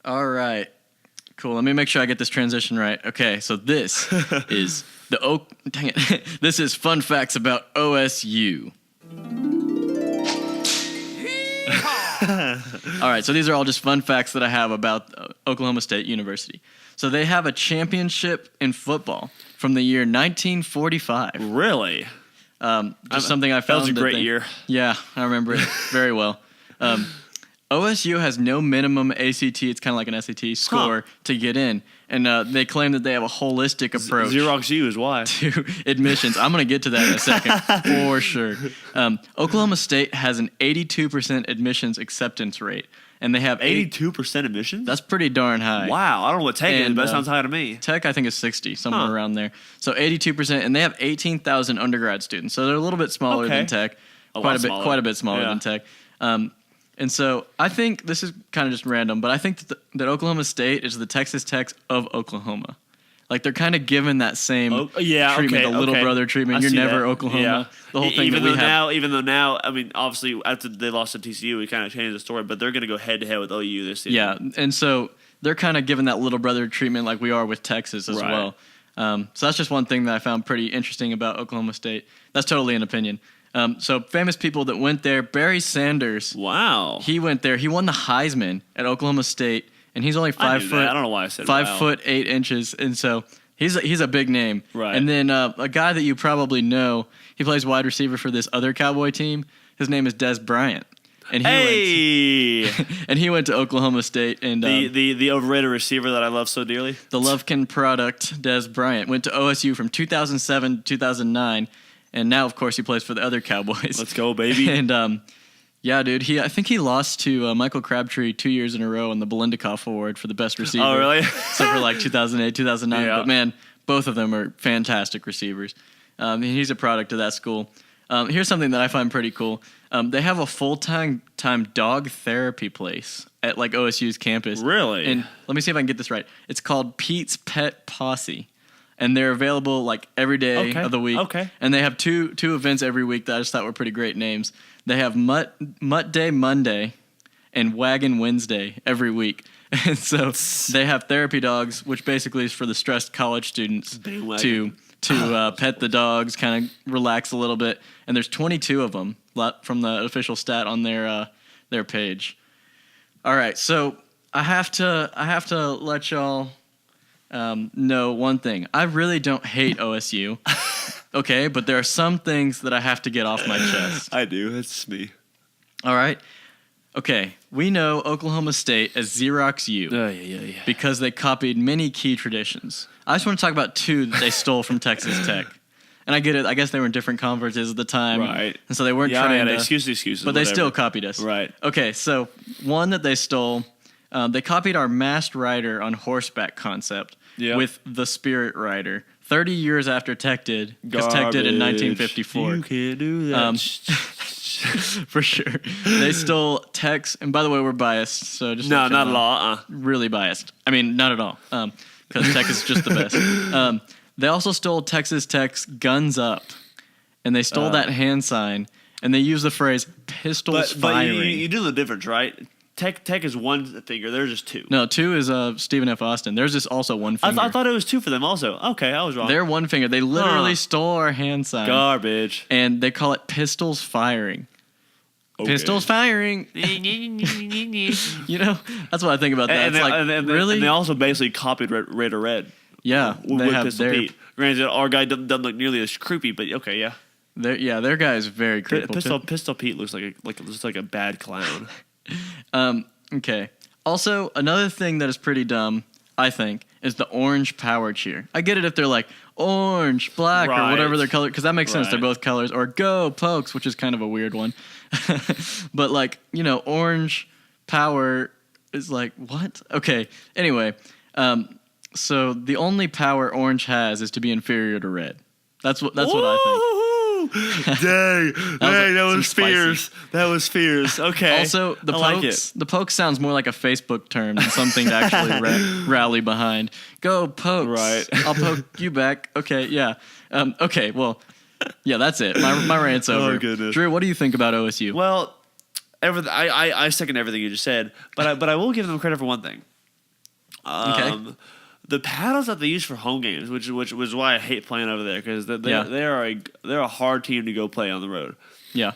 All right. Cool. Let me make sure I get this transition right. Okay, so this is this is fun facts about OSU. All right, so these are all just fun facts that I have about Oklahoma State University. So they have a championship in football from the year 1945. Really? Something I found. That was a great year. Yeah, I remember it very well. OSU has no minimum ACT, it's kind of like an SAT score to get in. And they claim that they have a holistic approach. Xerox U is why. To admissions. I'm going to get to that in a second, for sure. Oklahoma State has an 82% admissions acceptance rate. And they have 82% admissions? That's pretty darn high. Wow, I don't know what Tech is, but that sounds high to me. Tech, I think, is 60, somewhere around there. So 82%, and they have 18,000 undergrad students. So they're a little bit smaller than Tech. Quite a bit smaller than Tech. And so I think this is kind of just random, but I think that Oklahoma State is the Texas Tech of Oklahoma. Like, they're kind of given that same treatment, the little brother treatment. You're never Oklahoma. Yeah. The whole thing even though now, I mean, obviously, after they lost to TCU, we kind of changed the story, but they're going to go head-to-head with OU this season. Yeah, and so they're kind of given that little brother treatment like we are with Texas as well. So that's just one thing that I found pretty interesting about Oklahoma State. That's totally an opinion. So famous people that went there, Barry Sanders. Wow. He went there. He won the Heisman at Oklahoma State, and he's only 5 foot. I don't know why I said 5 foot 8 inches, and so he's a big name. Right. And then a guy that you probably know, he plays wide receiver for this other Cowboy team. His name is Des Bryant. And he went to Oklahoma State, and the overrated receiver that I love so dearly. The Lovekin product, Des Bryant, went to OSU from 2007 to 2009. And now, of course, he plays for the other Cowboys. Let's go, baby. And, yeah, dude, I think he lost to Michael Crabtree 2 years in a row on the Belindakoff Award for the best receiver. Oh, really? Except for, like, 2008, 2009. Yeah. But, man, both of them are fantastic receivers. He's a product of that school. Here's something that I find pretty cool. They have a full-time dog therapy place at, like, OSU's campus. Really? And let me see if I can get this right. It's called Pete's Pet Posse. And they're available like every day of the week. Okay. And they have two events every week that I just thought were pretty great names. They have Mutt Day Monday and Wagon Wednesday every week. And so they have therapy dogs, which basically is for the stressed college students to pet the dogs, kind of relax a little bit. And there's 22 of them from the official stat on their page. All right, so I have to let y'all know one thing. I really don't hate OSU. Okay, but there are some things that I have to get off my chest. I do. That's me. All right. Okay, we know Oklahoma State as Xerox U because they copied many key traditions. I just want to talk about two that they stole from Texas Tech. And I get it. I guess they were in different conferences at the time. Right. And so they weren't trying to... Excuses. But they still copied us. Right. Okay, so one that they stole, they copied our masked rider on horseback concept with the Spirit Rider. 30 years after Tech did, because Tech did in 1954. You can't do that. For sure. They stole Tech's, and by the way, we're biased, so just no, not at all. Really biased. I mean, not at all, because Tech is just the best. They also stole Texas Tech's Guns Up, and they stole that hand sign, and they used the phrase pistols firing. But you do the difference, right? Tech is one finger. There's just two. No, two is Stephen F. Austin. There's just also one finger. I thought it was two for them also. Okay, I was wrong. They're one finger. They literally stole our hand sign. Garbage. And they call it pistols firing. Okay. Pistols firing. You know, that's what I think about that. And they also basically copied Raider Red. Yeah, with Pistol Pete. Granted, our guy doesn't look nearly as creepy, but okay, yeah. Their guy is very creepy. Pistol Pete looks like a bad clown. Okay. Also, another thing that is pretty dumb, I think, is the orange power cheer. I get it if they're like orange, black, or whatever their color, because that makes sense. They're both colors. Or go Pokes, which is kind of a weird one. But like, you know, orange power is like, what? Okay. Anyway, so the only power orange has is to be inferior to red. That's what I think. Dang, that was fierce. That was fierce. Okay. Also, the Pokes sounds more like a Facebook term than something to actually rally behind. Go Pokes. Right. I'll poke you back. Okay, yeah. Okay, well, yeah, that's it. My rant's over. Oh, goodness. Drew, what do you think about OSU? Well, I second everything you just said, but I will give them credit for one thing. Okay. The paddles that they use for home games, which was why I hate playing over there, because they're a hard team to go play on the road. Yeah.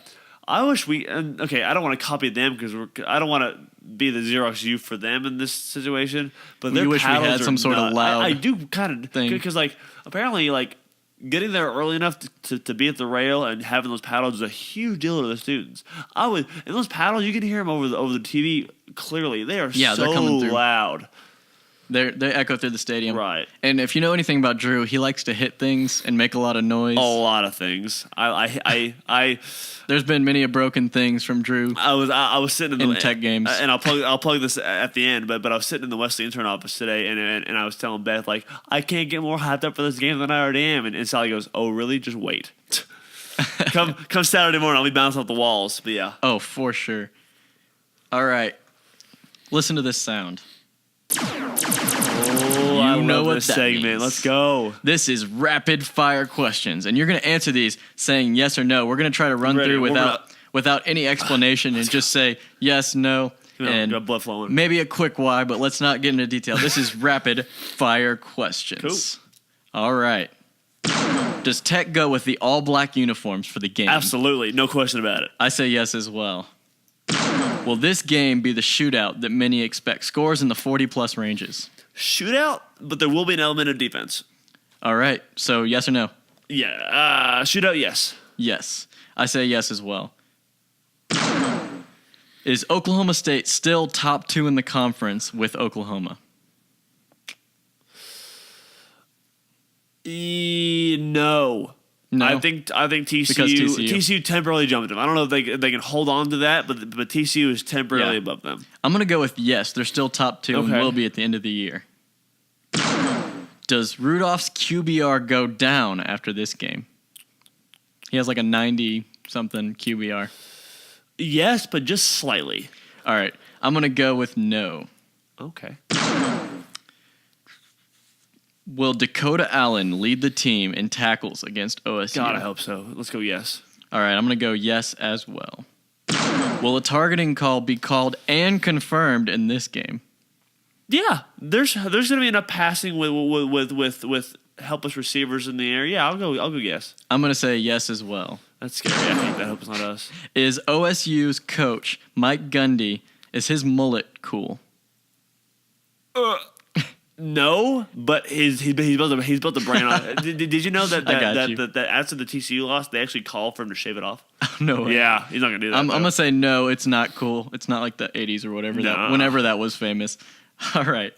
I wish I don't want to copy them because I don't want to be the Xerox U for them in this situation. But their wish we had some sort of loud. I do kind of thing because apparently getting there early enough to be at the rail and having those paddles is a huge deal to the students. And those paddles, you can hear them over the TV clearly. They are so loud. They echo through the stadium. Right. And if you know anything about Drew, he likes to hit things and make a lot of noise. A lot of things. There's been many broken things from Drew. I was sitting in Tech games, and I'll plug this at the end. But I was sitting in the Wesley intern office today, and I was telling Beth I can't get more hyped up for this game than I already am. And Sally goes, "Oh really? Just wait. come Saturday morning, I'll be bouncing off the walls." But yeah. Oh, for sure. All right. Listen to this sound. Oh, I love this segment. Means. Let's go. This is rapid fire questions, and you're going to answer these saying yes or no. We're going to try to run through without any explanation and just say yes, no, and blood flowing. Maybe a quick why, but let's not get into detail. This is rapid fire questions. Cool. All right. Does Tech go with the all-black uniforms for the game? Absolutely. No question about it. I say yes as well. Will this game be the shootout that many expect? Scores in the 40-plus ranges. Shootout, but there will be an element of defense. All right. So yes or no? Yeah. Shootout, yes. Yes. I say yes as well. Is Oklahoma State still top 2 in the conference with Oklahoma? No. No. I think TCU temporarily jumped them. I don't know if they can hold on to that, but TCU is temporarily above them. I'm going to go with yes. They're still top 2 and will be at the end of the year. Does Rudolph's QBR go down after this game? He has like a 90-something QBR. Yes, but just slightly. All right. I'm going to go with no. Okay. Will Dakota Allen lead the team in tackles against OSU? God, I hope so. Let's go yes. All right, I'm going to go yes as well. Will a targeting call be called and confirmed in this game? Yeah, there's going to be enough passing with helpless receivers in the air. Yeah, I'll go yes. I'm going to say yes as well. That's scary. I think that hope it's not us. Is OSU's coach Mike Gundy, is his mullet cool? No, but he's built a brand on. Did you know that after the TCU loss, they actually called for him to shave it off? No way. Yeah, he's not gonna do that. I'm gonna say no. It's not cool. It's not like the '80s or whatever. No. Whenever that was famous. All right.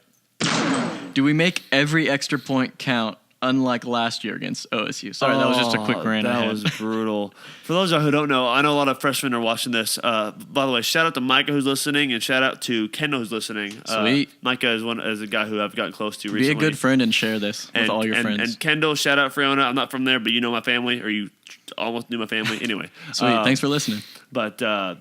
Do we make every extra point count? Unlike last year against OSU. Sorry, that was just a quick rant. That was brutal. For those of you who don't know, I know a lot of freshmen are watching this. By the way, shout out to Micah who's listening, and shout out to Kendall who's listening. Sweet. Micah is a guy who I've gotten close to recently. Be a good friend and share this with all your friends. And Kendall, shout out Friona. I'm not from there, but you know my family, or you almost knew my family. Anyway. Sweet. Thanks for listening. But I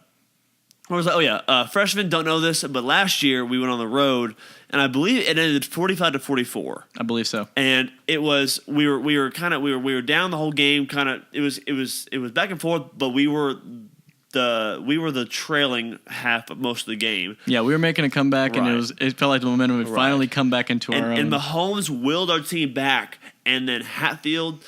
was like, freshmen don't know this, but last year we went on the road, and I believe it ended 45-44. I believe so. And it was we were down the whole game. Kind of it was back and forth, but we were the trailing half of most of the game. Yeah, we were making a comeback, and it felt like the momentum would finally come back into our own. And Mahomes willed our team back, and then Hatfield.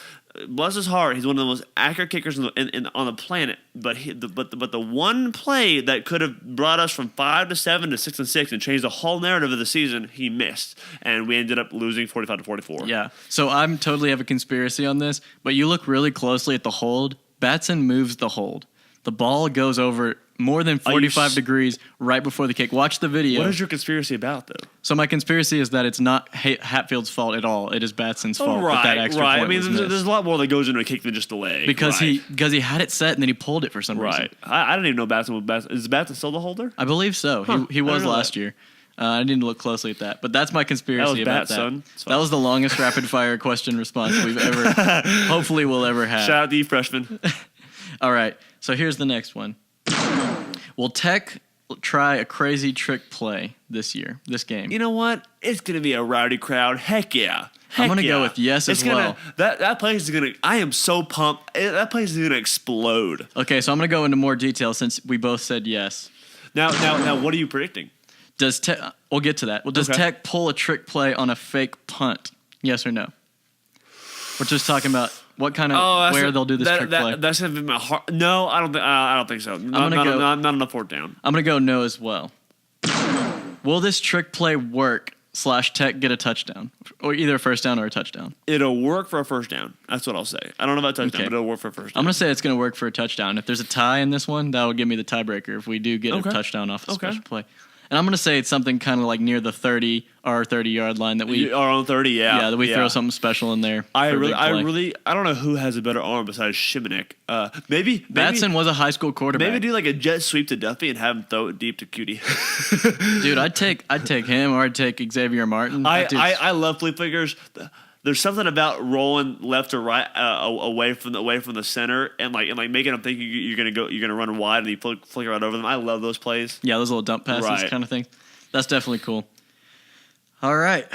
Bless his heart, he's one of the most accurate kickers on the planet. But the one play that could have brought us from 5-7 to 6-6 and changed the whole narrative of the season, he missed, and we ended up losing 45-44. Yeah. So I'm totally have a conspiracy on this, but you look really closely at the hold. Batson moves the hold. The ball goes over more than 45 degrees right before the kick. Watch the video. What is your conspiracy about, though? So my conspiracy is that it's not Hatfield's fault at all. It is Batson's fault. Right, that extra right. Point I mean, there's a lot more that goes into a kick than just the leg. Because he had it set and then he pulled it for some reason. Right. I didn't even know Batson was Batson. Is Batson still the holder? I believe so. Huh. He was last year. I need to look closely at that. But that's my conspiracy about that. Son. That was the longest rapid fire question response we've ever, hopefully we'll ever have. Shout out to you, freshman. All right. So here's the next one. Will Tech try a crazy trick play this game? You know what? It's going to be a rowdy crowd. Heck yeah. I'm going to go with yes as well. That place is going to – I am so pumped. That place is going to explode. Okay, so I'm going to go into more detail since we both said yes. Now, what are you predicting? We'll get to that. Well, does Tech pull a trick play on a fake punt? Yes or no? We're just talking about what kind of where they'll do this trick play. That's gonna be my heart. No, I don't think so. Not enough fourth down. I'm gonna go no as well. Will this trick play work? Tech get a touchdown, or either a first down or a touchdown? It'll work for a first down. That's what I'll say. I don't know about touchdown, but it'll work for a first down. I'm gonna say it's gonna work for a touchdown. If there's a tie in this one, that'll give me the tiebreaker. If we do get a touchdown off a special play. And I'm going to say it's something kind of like near the 30-yard line that we are on 30, yeah, that we throw something special in there. I don't know who has a better arm besides Shimonek. Maybe Batson was a high school quarterback. Maybe do like a jet sweep to Duffy and have him throw it deep to Cutie. Dude, I'd take him or I'd take Xavier Martin. I love flea flickers. There's something about rolling left or right away from the center and making them think you're gonna run wide and you flicker right over them. I love those plays. Yeah, those little dump passes kind of thing. That's definitely cool. All right,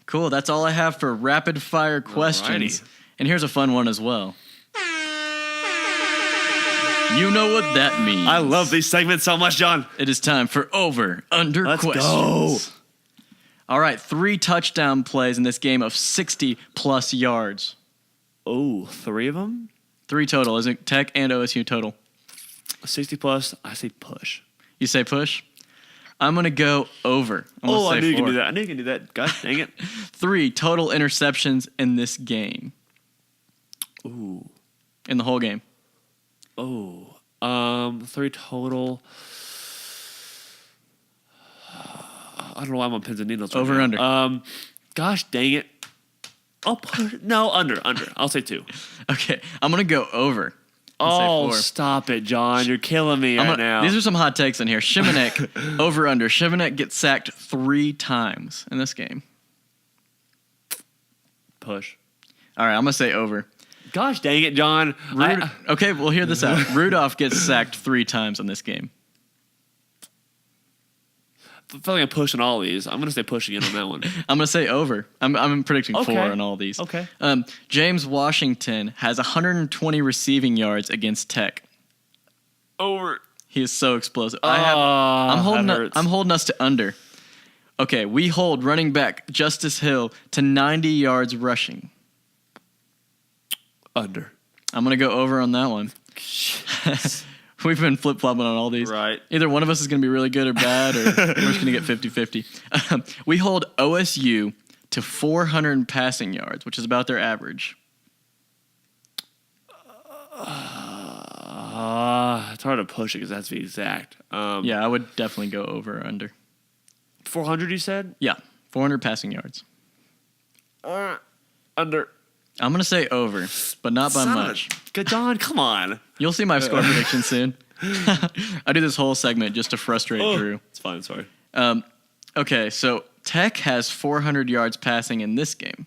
cool. That's all I have for rapid fire questions. Alrighty. And here's a fun one as well. You know what that means. I love these segments so much, John. It is time for over/under questions. Let's go. All right, 3 touchdown plays in this game of 60-plus yards. Oh, 3 of them? 3 total. Is it Tech and OSU total? 60-plus, I say push. You say push? I'm going to go over. I knew you could do that. I knew you could do that. God dang it. 3 total interceptions in this game. Ooh. In the whole game. Oh. 3 total... I don't know why I'm on pins and needles. Over under. Gosh dang it. Under. I'll say 2. Okay, I'm gonna go over. Oh, stop it, John! You're killing me right now. These are some hot takes in here. Shimonek over under. Shimonek gets sacked 3 times in this game. Push. All right, I'm gonna say over. Gosh dang it, John! Okay, we'll hear this out. Rudolph gets sacked 3 times in this game. I feel like I'm pushing all these. I'm going to say push again on that one. I'm going to say over. I'm predicting 4 on all these. Okay. James Washington has 120 receiving yards against Tech. Over. He is so explosive. I'm holding us to under. Okay, we hold running back Justice Hill to 90 yards rushing. Under. I'm going to go over on that one. We've been flip-flopping on all these. Right. Either one of us is going to be really good or bad, or we're just going to get 50-50. We hold OSU to 400 passing yards, which is about their average. It's hard to push it because that's the exact. Yeah, I would definitely go over or under. 400, you said? Yeah, 400 passing yards. Under. I'm going to say over, but not by much. Good, John, come on. You'll see my score prediction soon. I do this whole segment just to frustrate Drew. It's fine, sorry. Okay, so Tech has 400 yards passing in this game.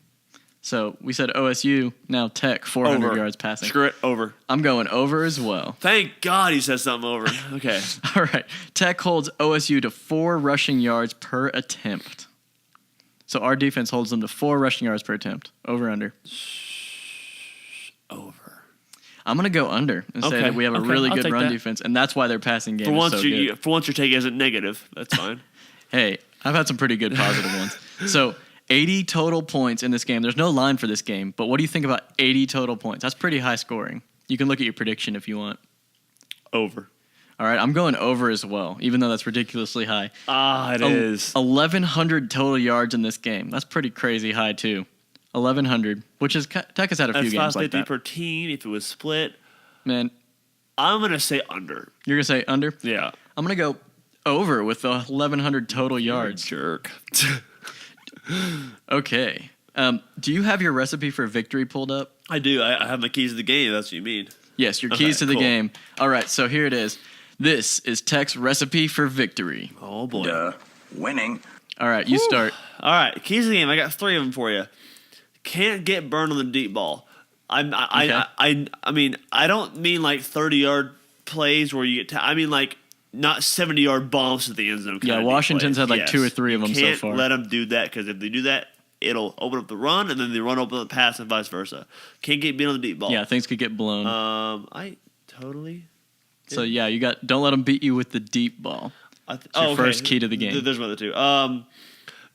So we said OSU, now Tech, 400 yards passing. Screw it, over. I'm going over as well. Thank God he said something over. Okay. All right. Tech holds OSU to 4 rushing yards per attempt. So our defense holds them to 4 rushing yards per attempt. Over, under. Over. I'm going to go under and say that we have a really good run defense, and that's why their passing game is so good. For once your take isn't negative. That's fine. Hey, I've had some pretty good positive ones. So 80 total points in this game. There's no line for this game, but what do you think about 80 total points? That's pretty high scoring. You can look at your prediction if you want. Over. All right, I'm going over as well, even though that's ridiculously high. It is. 1,100 total yards in this game. That's pretty crazy high, too. 1,100, which is Tech has had a few games like that. That's 550 per team if it was split. Man. I'm going to say under. You're going to say under? Yeah. I'm going to go over with the 1,100 total yards. Jerk. Okay. Do you have your recipe for victory pulled up? I do. I have my keys to the game. That's what you mean. Yes, your keys to the game. All right, so here it is. This is Tech's recipe for victory. Oh, boy. Winning. All right, you start. All right, keys to the game. I got 3 of them for you. Can't get burned on the deep ball. I mean, I don't mean like 30-yard plays where you get. I mean like not 70-yard bombs at the end zone. Yeah, Washington's had like 2 or 3 of them so far. Can't let them do that because if they do that, it'll open up the run, and then the run open up the pass, and vice versa. Can't get beat on the deep ball. Yeah, things could get blown. I totally. So yeah, you got don't let them beat you with the deep ball. It's your first key to the game. There's one of the two.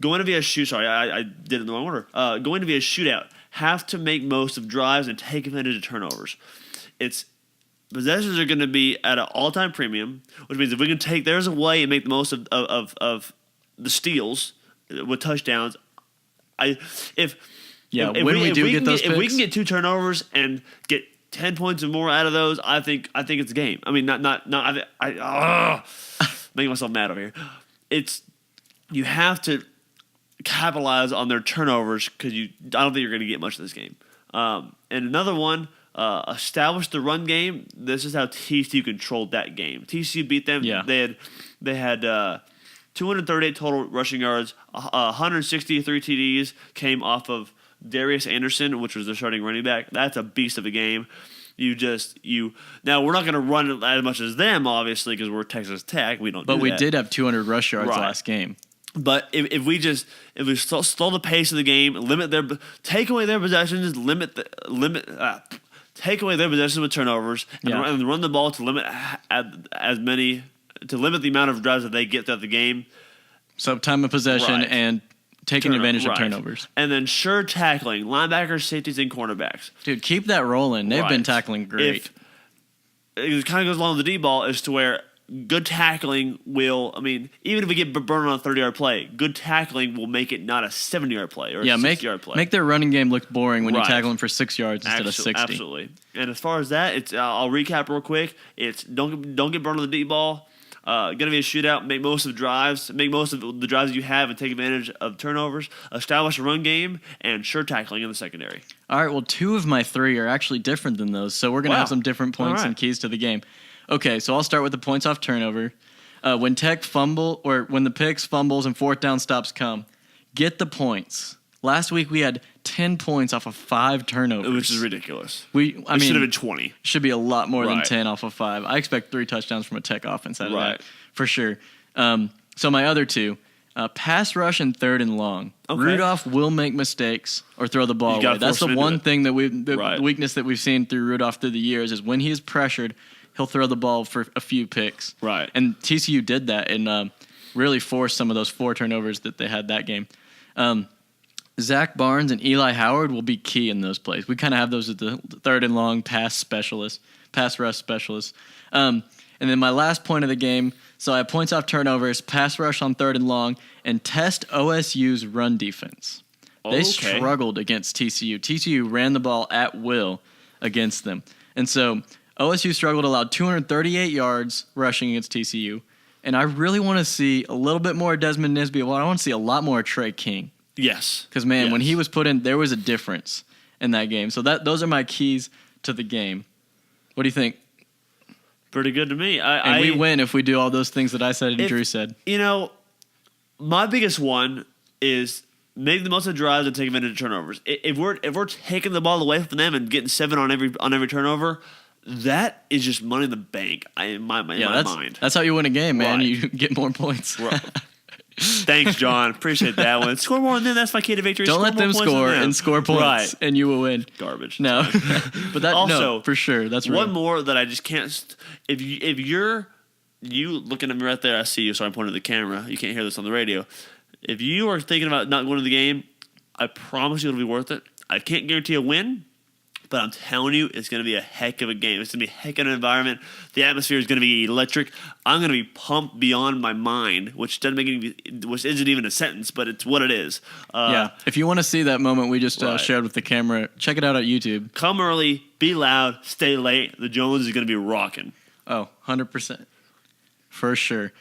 Going to be a shoot. Sorry, I did it in the wrong order. Going to be a shootout. Have to make most of drives and take advantage of turnovers. Possessions are going to be at an all-time premium, which means if we can take theirs away and make the most of the steals with touchdowns. If we can get 2 turnovers and get 10 points or more out of those, I think it's a game. I mean, making myself mad over here. You have to capitalize on their turnovers because I don't think you're going to get much of this game. And another one, establish the run game. This is how TCU controlled that game. TCU beat them. Yeah. They had 238 total rushing yards, 163 TDs came off of Darius Anderson, which was the starting running back. That's a beast of a game. Now we're not going to run as much as them, obviously, because we're Texas Tech. We don't. But we did have 200 rush yards last game. But if we slow the pace of the game, take away their possessions, take away their possessions with turnovers, and run the ball to limit the amount of drives that they get throughout the game. So time of possession and taking advantage of turnovers. And then sure tackling, linebackers, safeties, and cornerbacks. Dude, keep that rolling. They've been tackling great. It kind of goes along with the deep ball as to where good tackling will, even if we get burned on a 30-yard play, good tackling will make it not a 70-yard play or a 60-yard play. Make their running game look boring when you tackle them for 6 yards instead of 60. Absolutely. And as far as that, I'll recap real quick. It's don't get burned on the deep ball. Going to be a shootout. Make most of the drives. Make most of the drives you have and take advantage of turnovers. Establish a run game and sure tackling in the secondary. All right. Well, 2 of my 3 are actually different than those, so we're going to have some different points and keys to the game. Okay, so I'll start with the points off turnover. When Tech when the picks, fumbles, and 4th down stops come, get the points. Last week we had 10 points off of 5 turnovers, which is ridiculous. It should have been 20. Should be a lot more than 10 off of 5. I expect 3 touchdowns from a Tech offense out of that for sure. So my other 2, pass rush and 3rd and long. Okay. Rudolph will make mistakes or throw the ball away. That's the one thing that the weakness that we've seen through Rudolph through the years is when he is pressured, he'll throw the ball for a few picks. Right. And TCU did that and really forced some of those 4 turnovers that they had that game. Zach Barnes and Eli Howard will be key in those plays. We kind of have those as the 3rd and long pass rush specialists. And then my last point of the game, so I have points off turnovers, pass rush on 3rd and long, and test OSU's run defense. They struggled against TCU. TCU ran the ball at will against them. And so OSU struggled, allowed 238 yards rushing against TCU. And I really want to see a little bit more Desmond Nisby. Well, I want to see a lot more Trey King. Yes. Because, man, when he was put in, there was a difference in that game. So those are my keys to the game. What do you think? Pretty good to me. We win if we do all those things that I said and Drew said. You know, my biggest one is make the most of the drives and take advantage of turnovers. If we're taking the ball away from them and getting 7 on every turnover, that is just money in the bank in my mind. That's how you win a game, man. Right. You get more points. Thanks, John. Appreciate that one. Score more than them. That's my key to victory. Don't let them score and score points, and you will win. Garbage. No, but that also, no, for sure. That's one real. more that I just can't. If you're looking at me right there, I see you. So I'm pointing to the camera. You can't hear this on the radio. If you are thinking about not going to the game, I promise you it'll be worth it. I can't guarantee a win, but I'm telling you, it's going to be a heck of a game. It's going to be a heck of an environment. The atmosphere is going to be electric. I'm going to be pumped beyond my mind, which isn't even a sentence, but it's what it is. Yeah. If you want to see that moment we just shared with the camera, check it out at YouTube. Come early, be loud, stay late. The Jones is going to be rocking. Oh, 100%. For sure.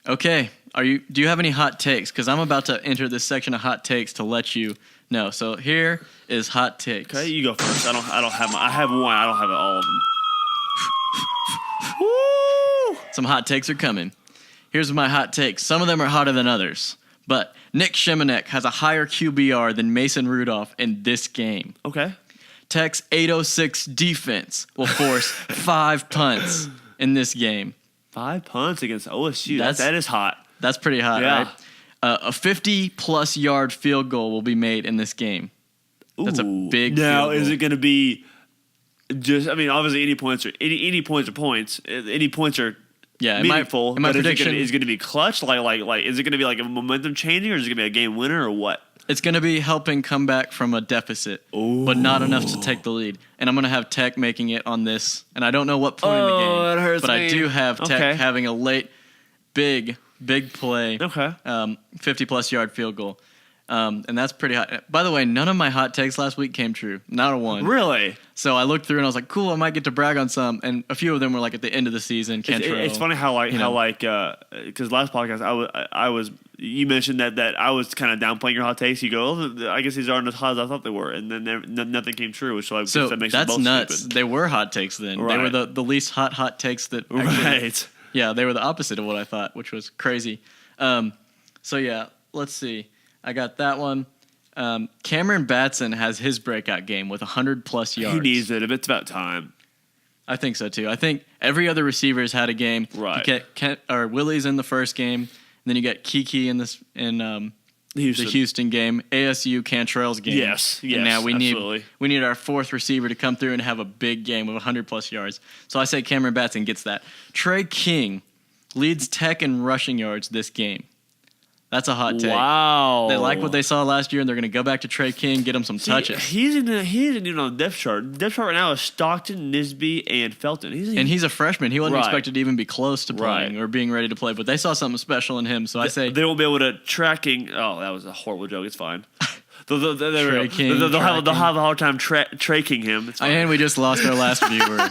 Okay. Do you have any hot takes? Because I'm about to enter this section of hot takes to let you know. So here is hot takes. Okay, you go first. I have one. I don't have all of them. Woo! Some hot takes are coming. Here's my hot takes. Some of them are hotter than others. But Nick Shimonek has a higher QBR than Mason Rudolph in this game. Okay. Tech's 806 defense will force 5 punts in this game. 5 punts against OSU. That is hot. That's pretty hot, right? A 50-plus yard field goal will be made in this game. That's a big now, field goal. Is it going to be just, I mean, obviously any points are points. Any points are meaningful. My prediction is going to be clutch? Like, is it going to be like a momentum changing, or is it going to be a game winner, or what? It's going to be helping come back from a deficit, but not enough to take the lead. And I'm going to have Tech making it on this. And I don't know what point in the game. That hurts but me. I do have Tech having a late, big play. Okay. 50-plus yard field goal. And that's pretty hot. By the way, none of my hot takes last week came true. Not a one. Really? So I looked through and I was like, cool, I might get to brag on some. And a few of them were like at the end of the season. It's funny how because last podcast you mentioned that I was kind of downplaying your hot takes. You go, I guess these aren't as hot as I thought they were, and then nothing came true. So that makes them both nuts. stupid. They were hot takes then. Right. They were the least hot takes that. Right. Yeah, they were the opposite of what I thought, which was crazy. So yeah, let's see. I got that one. Cameron Batson has his breakout game with 100-plus yards. He needs it. It's about time. I think so, too. I think every other receiver has had a game. Right. You get Willie's in the first game, and then you get Kiki in the Houston game, ASU Cantrell's game. Yes, and now we absolutely. need our fourth receiver to come through and have a big game of 100-plus yards. So I say Cameron Batson gets that. Trey King leads Tech in rushing yards this game. That's a hot take. Wow. They like what they saw last year, and they're going to go back to Trey King, get him some touches. He isn't even on the depth chart. The depth chart right now is Stockton, Nisby, and Felton. He's a freshman. He wasn't expected to even be close to playing or being ready to play, but they saw something special in him, so I say... They won't be able to tracking... Oh, that was a horrible joke. It's fine. They'll have a hard time tracking him. And we just lost our last viewer.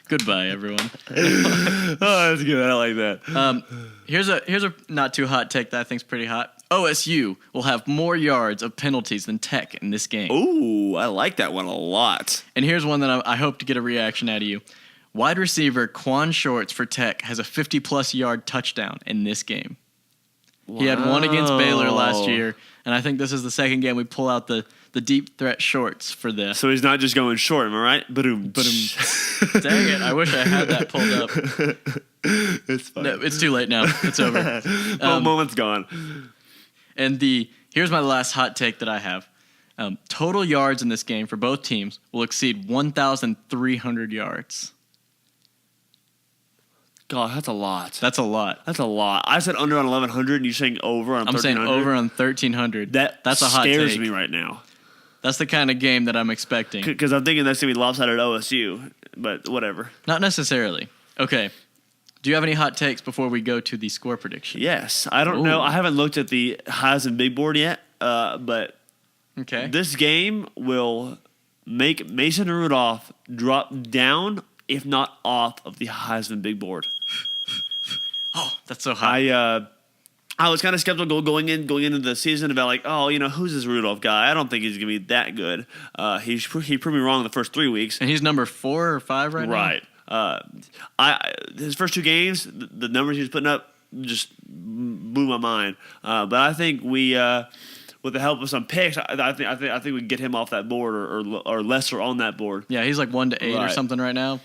Goodbye, everyone. Oh, that's good. I like that. Here's a not too hot take that I think's pretty hot. OSU will have more yards of penalties than Tech in this game. Ooh, I like that one a lot. And here's one that I hope to get a reaction out of you. Wide receiver Quan Shorts for Tech has a 50-plus yard touchdown in this game. Wow. He had one against Baylor last year, and I think this is the second game we pull out the deep threat shorts for this. So he's not just going short, am I right? Dang it, I wish I had that pulled up. It's fine. No, it's too late now. It's over. Moment's gone. And here's my last hot take that I have. Total yards in this game for both teams will exceed 1,300 yards. God, that's a lot. That's a lot. I said under on 1,100, and you're saying over on 1,300? I'm saying over on 1,300. That's a hot take. Scares me right now. That's the kind of game that I'm expecting. Because I'm thinking that's going to be lopsided OSU, but whatever. Not necessarily. Okay. Do you have any hot takes before we go to the score prediction? Yes. I don't know. I haven't looked at the Heisman big board yet, but this game will make Mason Rudolph drop down, if not off, of the Heisman big board. Oh, that's so high. I was kind of skeptical going into the season about who's this Rudolph guy? I don't think he's gonna be that good. He proved me wrong the first 3 weeks, and he's number 4 or 5 right now. Right. His first 2 games, the numbers he was putting up just blew my mind. But I think we, with the help of some picks, I think we can get him off that board or lesser on that board. Yeah, he's like 1 to 8 or something right now.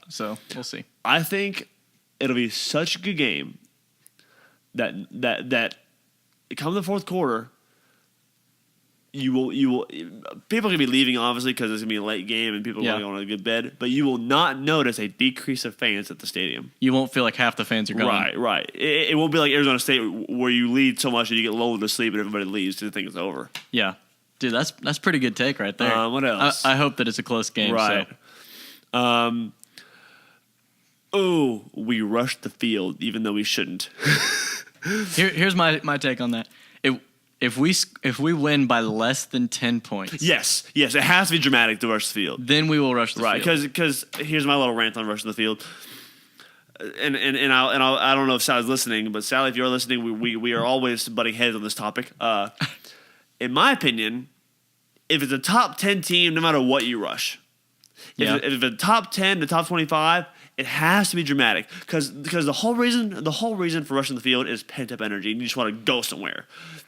So we'll see. I think it'll be such a good game that come the fourth quarter, you will people are gonna be leaving obviously because it's gonna be a late game and people are going to go to bed, but you will not notice a decrease of fans at the stadium. You won't feel like half the fans are gone. Right. It won't be like Arizona State where you lead so much that you get lulled to sleep and everybody leaves to think it's over. Yeah, dude, that's pretty good take right there. What else? I hope that it's a close game. Right. So. We rushed the field even though we shouldn't. Here's my take on that. If we win by less than 10 points, yes, it has to be dramatic to rush the field. Then we will rush the field. Right, because here's my little rant on rushing the field. And I don't know if Sally's listening, but Sally, if you're listening, we are always butting heads on this topic. In my opinion, if it's a top 10 team, no matter what you rush, if it's a top 10 to top 25. It has to be dramatic because the whole reason for rushing the field is pent up energy and you just want to go somewhere.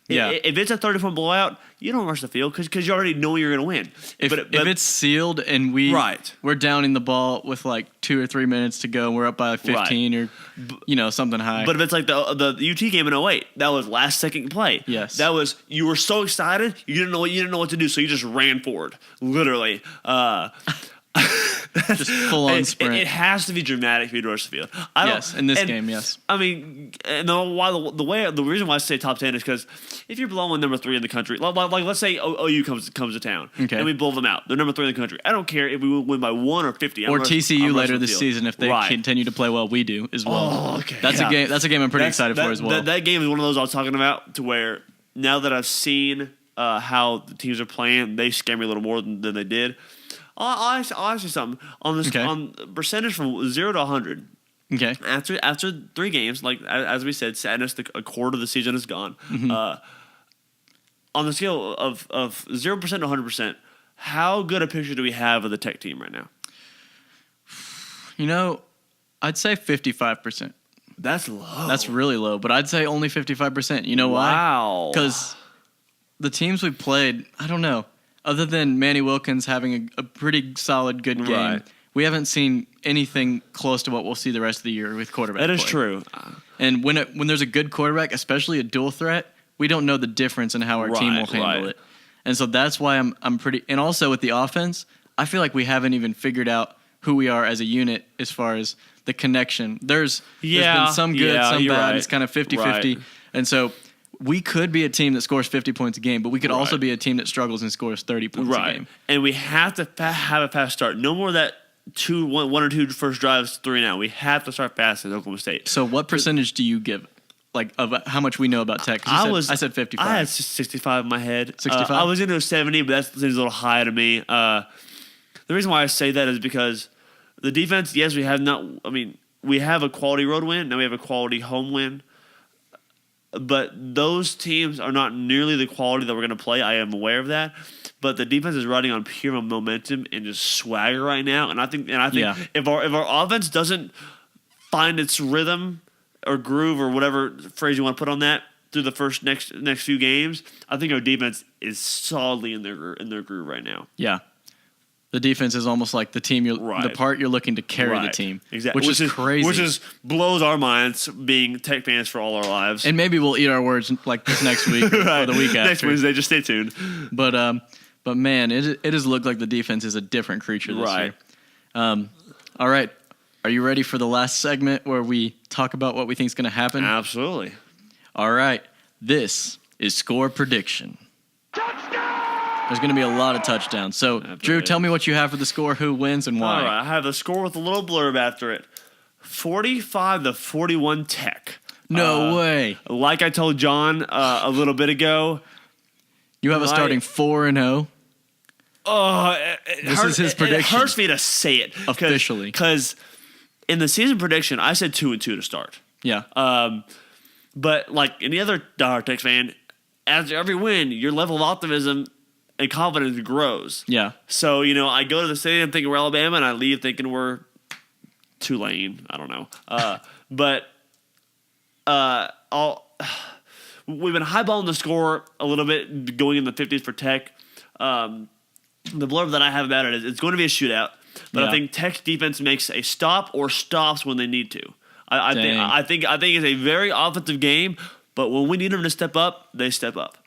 Yeah. If it's a 30-point blowout, you don't rush the field because you already know you're going to win. If it's sealed and we're downing the ball with like 2 or 3 minutes to go and we're up by like 15 or something high. But if it's like the UT game in 2008, that was last second play. Yes. That was you were so excited you didn't know what to do, so you just ran forward literally. Just full on sprint. It has to be dramatic for you to rush the field. In this game, yes. I mean, the reason why I say top 10 is because if you're blowing number 3 in the country, like let's say OU comes to town, and we blow them out, they're number 3 in the country. I don't care if we win by 1 or 50. Or TCU later this season if they continue to play well, we do as well. Oh, okay. That's a game I'm pretty excited for as well. That game is one of those I was talking about to where now that I've seen how the teams are playing, they scare me a little more than they did. I'll ask you something on this on percentage from 0 to 100. Okay. After 3 games, like as we said, sadness, a quarter of the season is gone. Mm-hmm. On the scale of 0% to 100%, how good a picture do we have of the Tech team right now? I'd say 55%. That's low. That's really low, but I'd say only 55%. You know why? Wow. Because the teams we played, I don't know. Other than Manny Wilkins having a pretty solid, good game, we haven't seen anything close to what we'll see the rest of the year with quarterback That is play. true. And when there's a good quarterback, especially a dual threat, we don't know the difference in how our team will handle it. And so that's why I'm pretty – and also with the offense, I feel like we haven't even figured out who we are as a unit as far as the connection. There's been some good, some bad. Right. It's kind of 50-50. Right. And so – we could be a team that scores 50 points a game, but we could also be a team that struggles and scores 30 points a game. And we have to have a fast start. No more of that one or two first drives, 3 now. We have to start fast at Oklahoma State. So what percentage do you give, like, of how much we know about Tech? I said 55. I had 65 in my head. 65? I was into 70, but that seems a little high to me. The reason why I say that is because the defense, yes, we have a quality road win. Now we have a quality home win. But those teams are not nearly the quality that we're going to play. I am aware of that. But the defense is riding on pure momentum and just swagger right now. And I think if our offense doesn't find its rhythm or groove or whatever phrase you want to put on that through the next few games, I think our defense is solidly in their groove right now. Yeah. The defense is almost like the team the part you're looking to carry the team. Exactly. Which is crazy. Which blows our minds being Tech fans for all our lives. And maybe we'll eat our words like this next week or the week after. Next Wednesday, just stay tuned. But man, it has looked like the defense is a different creature this year. All right. Are you ready for the last segment where we talk about what we think is going to happen? Absolutely. All right. This is Score Prediction. There's going to be a lot of touchdowns. So, Drew, tell me what you have for the score, who wins, and why. All right, I have the score with a little blurb after it. 45-41 Tech. No way. Like I told John a little bit ago. You have a starting 4-0. Oh, This is his prediction. It hurts me to say it. Officially. Because in the season prediction, I said 2-2 to start. Yeah. But like any other diehard Tex fan, after every win, your level of optimism and confidence grows. Yeah. So, I go to the stadium thinking we're Alabama, and I leave thinking we're Tulane. I don't know. We've been highballing the score a little bit, going in the 50s for Tech. The blurb that I have about it is it's going to be a shootout, but I think Tech's defense makes a stop or stops when they need to. I think it's a very offensive game, but when we need them to step up, they step up.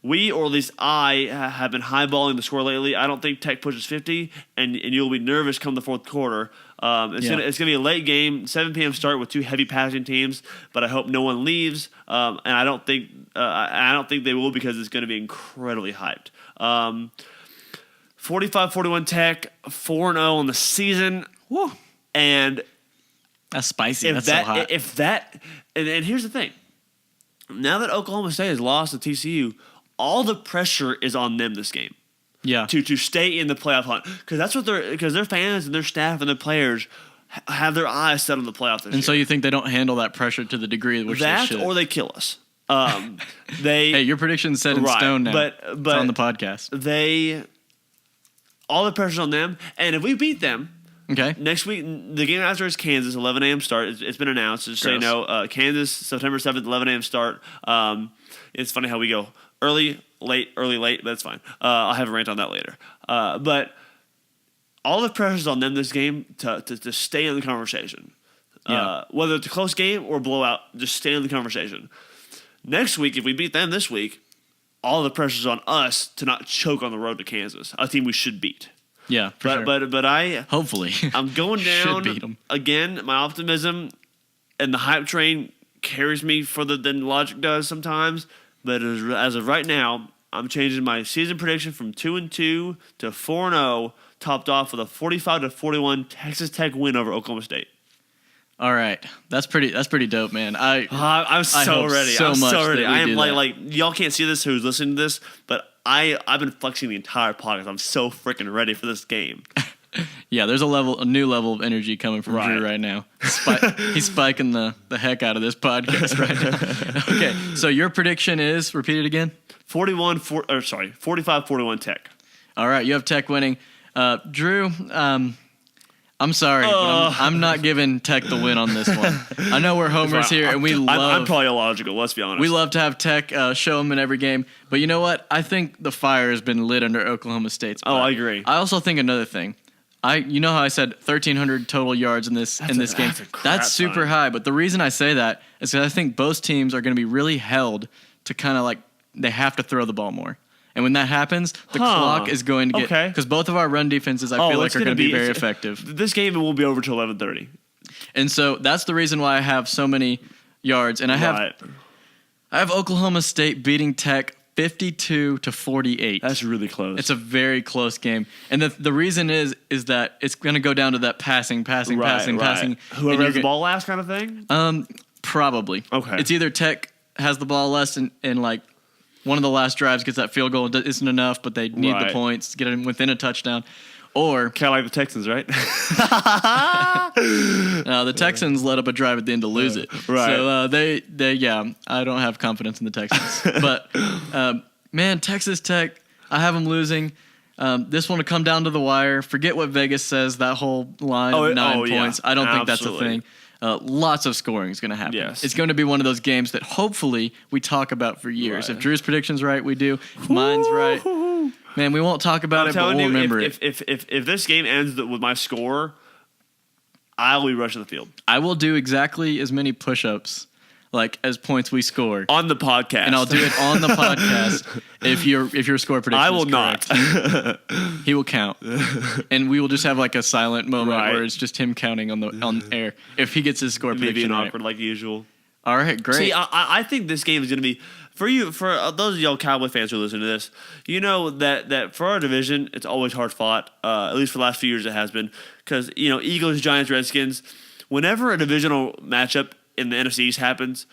We, or at least I, have been highballing the score lately. I don't think Tech pushes 50, and you'll be nervous come the fourth quarter. It's gonna be a late game, 7 p.m. start with 2 heavy passing teams, but I hope no one leaves. And I don't think they will, because it's going to be incredibly hyped. 45-41 Tech, 4-0 on the season. Woo. And that's spicy. That's so hot. And here's the thing. Now that Oklahoma State has lost to TCU, all the pressure is on them this game. Yeah. To stay in the playoff hunt, because their fans and their staff and their players have their eyes set on the playoff this year. And so you think they don't handle that pressure to the degree which they should? Or they kill us. Hey, your prediction's set in stone now. But it's on the podcast. All the pressure's on them, and if we beat them, okay, next week the game after is Kansas, 11 a.m. start. It's been announced. Just so you know, Kansas, September 7th, 11 a.m. start. It's funny how we go early, late, but that's fine. I'll have a rant on that later. But all the pressure's on them this game to stay in the conversation. Yeah. Whether it's a close game or blowout, just stay in the conversation. Next week, if we beat them this week, all the pressure's on us to not choke on the road to Kansas, a team we should beat. Yeah, sure. But hopefully I'm going down beat 'em. again. My optimism and the hype train carries me further than logic does sometimes. But as of right now, I'm changing my season prediction from 2-2 to 4-0, topped off with a 45-41 Texas Tech win over Oklahoma State. All right, that's pretty dope, man. I'm so ready. So I'm much so ready. that we I am do like y'all can't see this who's listening to this, but I've been flexing the entire podcast. I'm so freaking ready for this game. Yeah, there's a new level of energy coming from Drew right now. He's spiking the heck out of this podcast right now. Okay, so your prediction is, repeat it again? 45-41 Tech. All right, you have Tech winning. Drew, I'm sorry, but I'm not giving Tech the win on this one. I know we're homers here, and I'm probably illogical, let's be honest. We love to have Tech show them in every game. But you know what? I think the fire has been lit under Oklahoma State's butt. Oh, I agree. I also think another thing. You know how I said 1,300 total yards in this game? That's super high. But the reason I say that is because I think both teams are going to be really held to kind of like they have to throw the ball more. And when that happens, the clock is going to get... Because both of our run defenses, I feel like, are going to be very effective. This game will be over till 11:30. And so that's the reason why I have so many yards. And I have Oklahoma State beating Tech 52-48. That's really close. It's a very close game. And the reason is that it's going to go down to that passing. Whoever has the ball last kind of thing? Probably. Okay. It's either Tech has the ball less and like... one of the last drives gets that field goal isn't enough, but they need the points to get them within a touchdown. Or kind of like the Texans, right? The Texans let up a drive at the end to lose it. Right. So I don't have confidence in the Texans. But man, Texas Tech, I have them losing. This one will come down to the wire. Forget what Vegas says. That whole line of 9 points. I don't think that's a thing. Lots of scoring is going to happen. Yes. It's going to be one of those games that hopefully we talk about for years. Right. If Drew's prediction's right, we do. If mine's right, man, we won't talk about it, but we'll remember it. If this game ends with my score, I'll be rushing the field. I will do exactly as many push-ups as points we score on the podcast, and I'll do it on the podcast if your score prediction. I will is correct. not. He will count, and we will just have a silent moment where it's just him counting on air if he gets his score prediction right. Awkward like usual. All right, great. See, I think this game is going to be for those of y'all Cowboy fans who listen to this. You know that for our division, it's always hard fought. At least for the last few years, it has been because Eagles, Giants, Redskins. whenever a divisional matchup in the NFC East happens,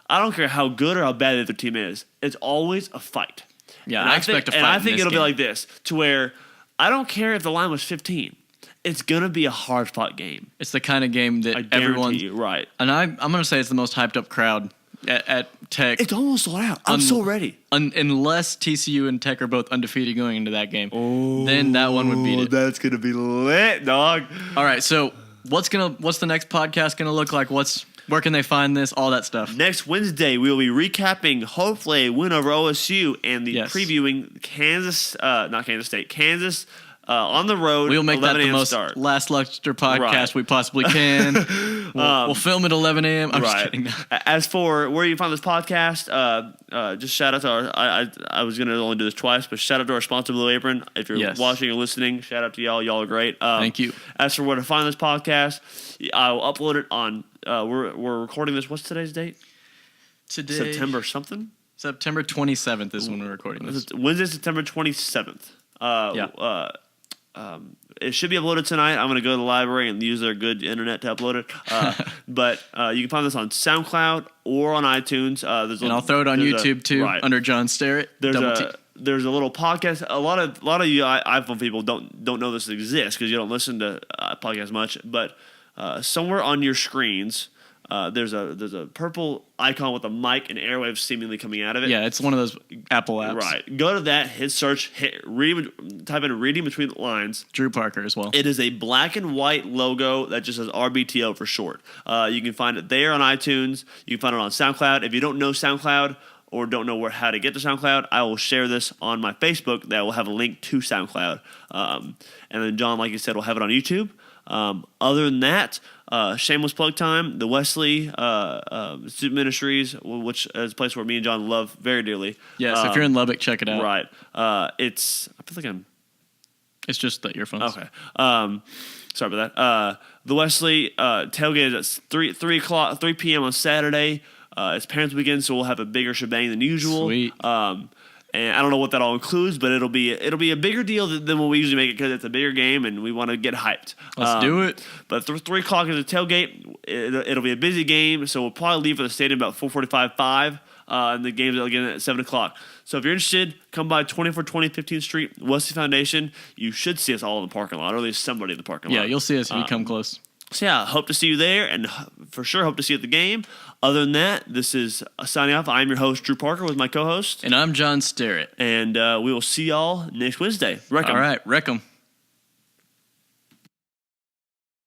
I don't care how good or how bad the other team is. It's always a fight. Yeah, and I expect a fight. And I think it'll game. be like this, to where I don't care if the line was 15. It's gonna be a hard fought game. It's the kind of game that everyone's right. And I'm gonna say it's the most hyped up crowd at Tech. It's almost sold out. I'm so ready. Unless TCU and Tech are both undefeated going into that game, then that one would beat it. That's gonna be lit, dog. All right, so what's the next podcast gonna look like? Where can they find this? All that stuff. Next Wednesday, we will be recapping, hopefully, a win over OSU and previewing Kansas on the road. We'll make that the most start. last lecture podcast we possibly can. We'll film at 11 a.m. I'm just kidding. As for where you can find this podcast, just shout out to our. I was going to only do this twice, but shout out to our sponsor, Blue Apron. If you're watching or listening, shout out to y'all. Y'all are great. Thank you. As for where to find this podcast, I'll upload it on. We're recording this. What's today's date? Today, September something. September 27th is when we're recording this. Wednesday, September 27th. It should be uploaded tonight. I'm going to go to the library and use their good internet to upload it. But you can find this on SoundCloud or on iTunes. I'll throw it on YouTube too, under John Starrett. There's a little podcast. A lot of you iPhone people don't know this exists because you don't listen to podcasts much. But somewhere on your screens, there's a purple icon with a mic and airwaves seemingly coming out of it. Yeah, it's one of those Apple apps. Right. Go to that, hit search, type in Reading Between the Lines. Drew Parker as well. It is a black and white logo that just says RBTO for short. You can find it there on iTunes. You can find it on SoundCloud. If you don't know SoundCloud or don't know how to get to SoundCloud, I will share this on my Facebook that will have a link to SoundCloud. And then John, like you said, will have it on YouTube. Other than that, shameless plug time, the Wesley Student Ministries, which is a place where me and John love very dearly. Yes, if you're in Lubbock, check it out. Right. I feel like it's just the earphones. Okay. Sorry about that. The Wesley tailgate is at 3 p.m. on Saturday. It's Parents Weekend, so we'll have a bigger shebang than usual. Sweet. And I don't know what that all includes, but it'll be a bigger deal than what we usually make it because it's a bigger game and we want to get hyped. Let's do it. But 3 o'clock is the tailgate. It'll be a busy game, so we'll probably leave for the stadium about 4:45, 5. And the game's again at 7 o'clock. So if you're interested, come by 2420 15th Street, Wesley Foundation. You should see us all in the parking lot, or at least somebody in the parking lot. Yeah, you'll see us if you come close. So yeah, hope to see you there, and for sure hope to see you at the game. Other than that, this is signing off. I'm your host, Drew Parker, with my co-host. And I'm John Starrett. And we will see y'all next Wednesday. Wreck 'em. All right, wreck 'em.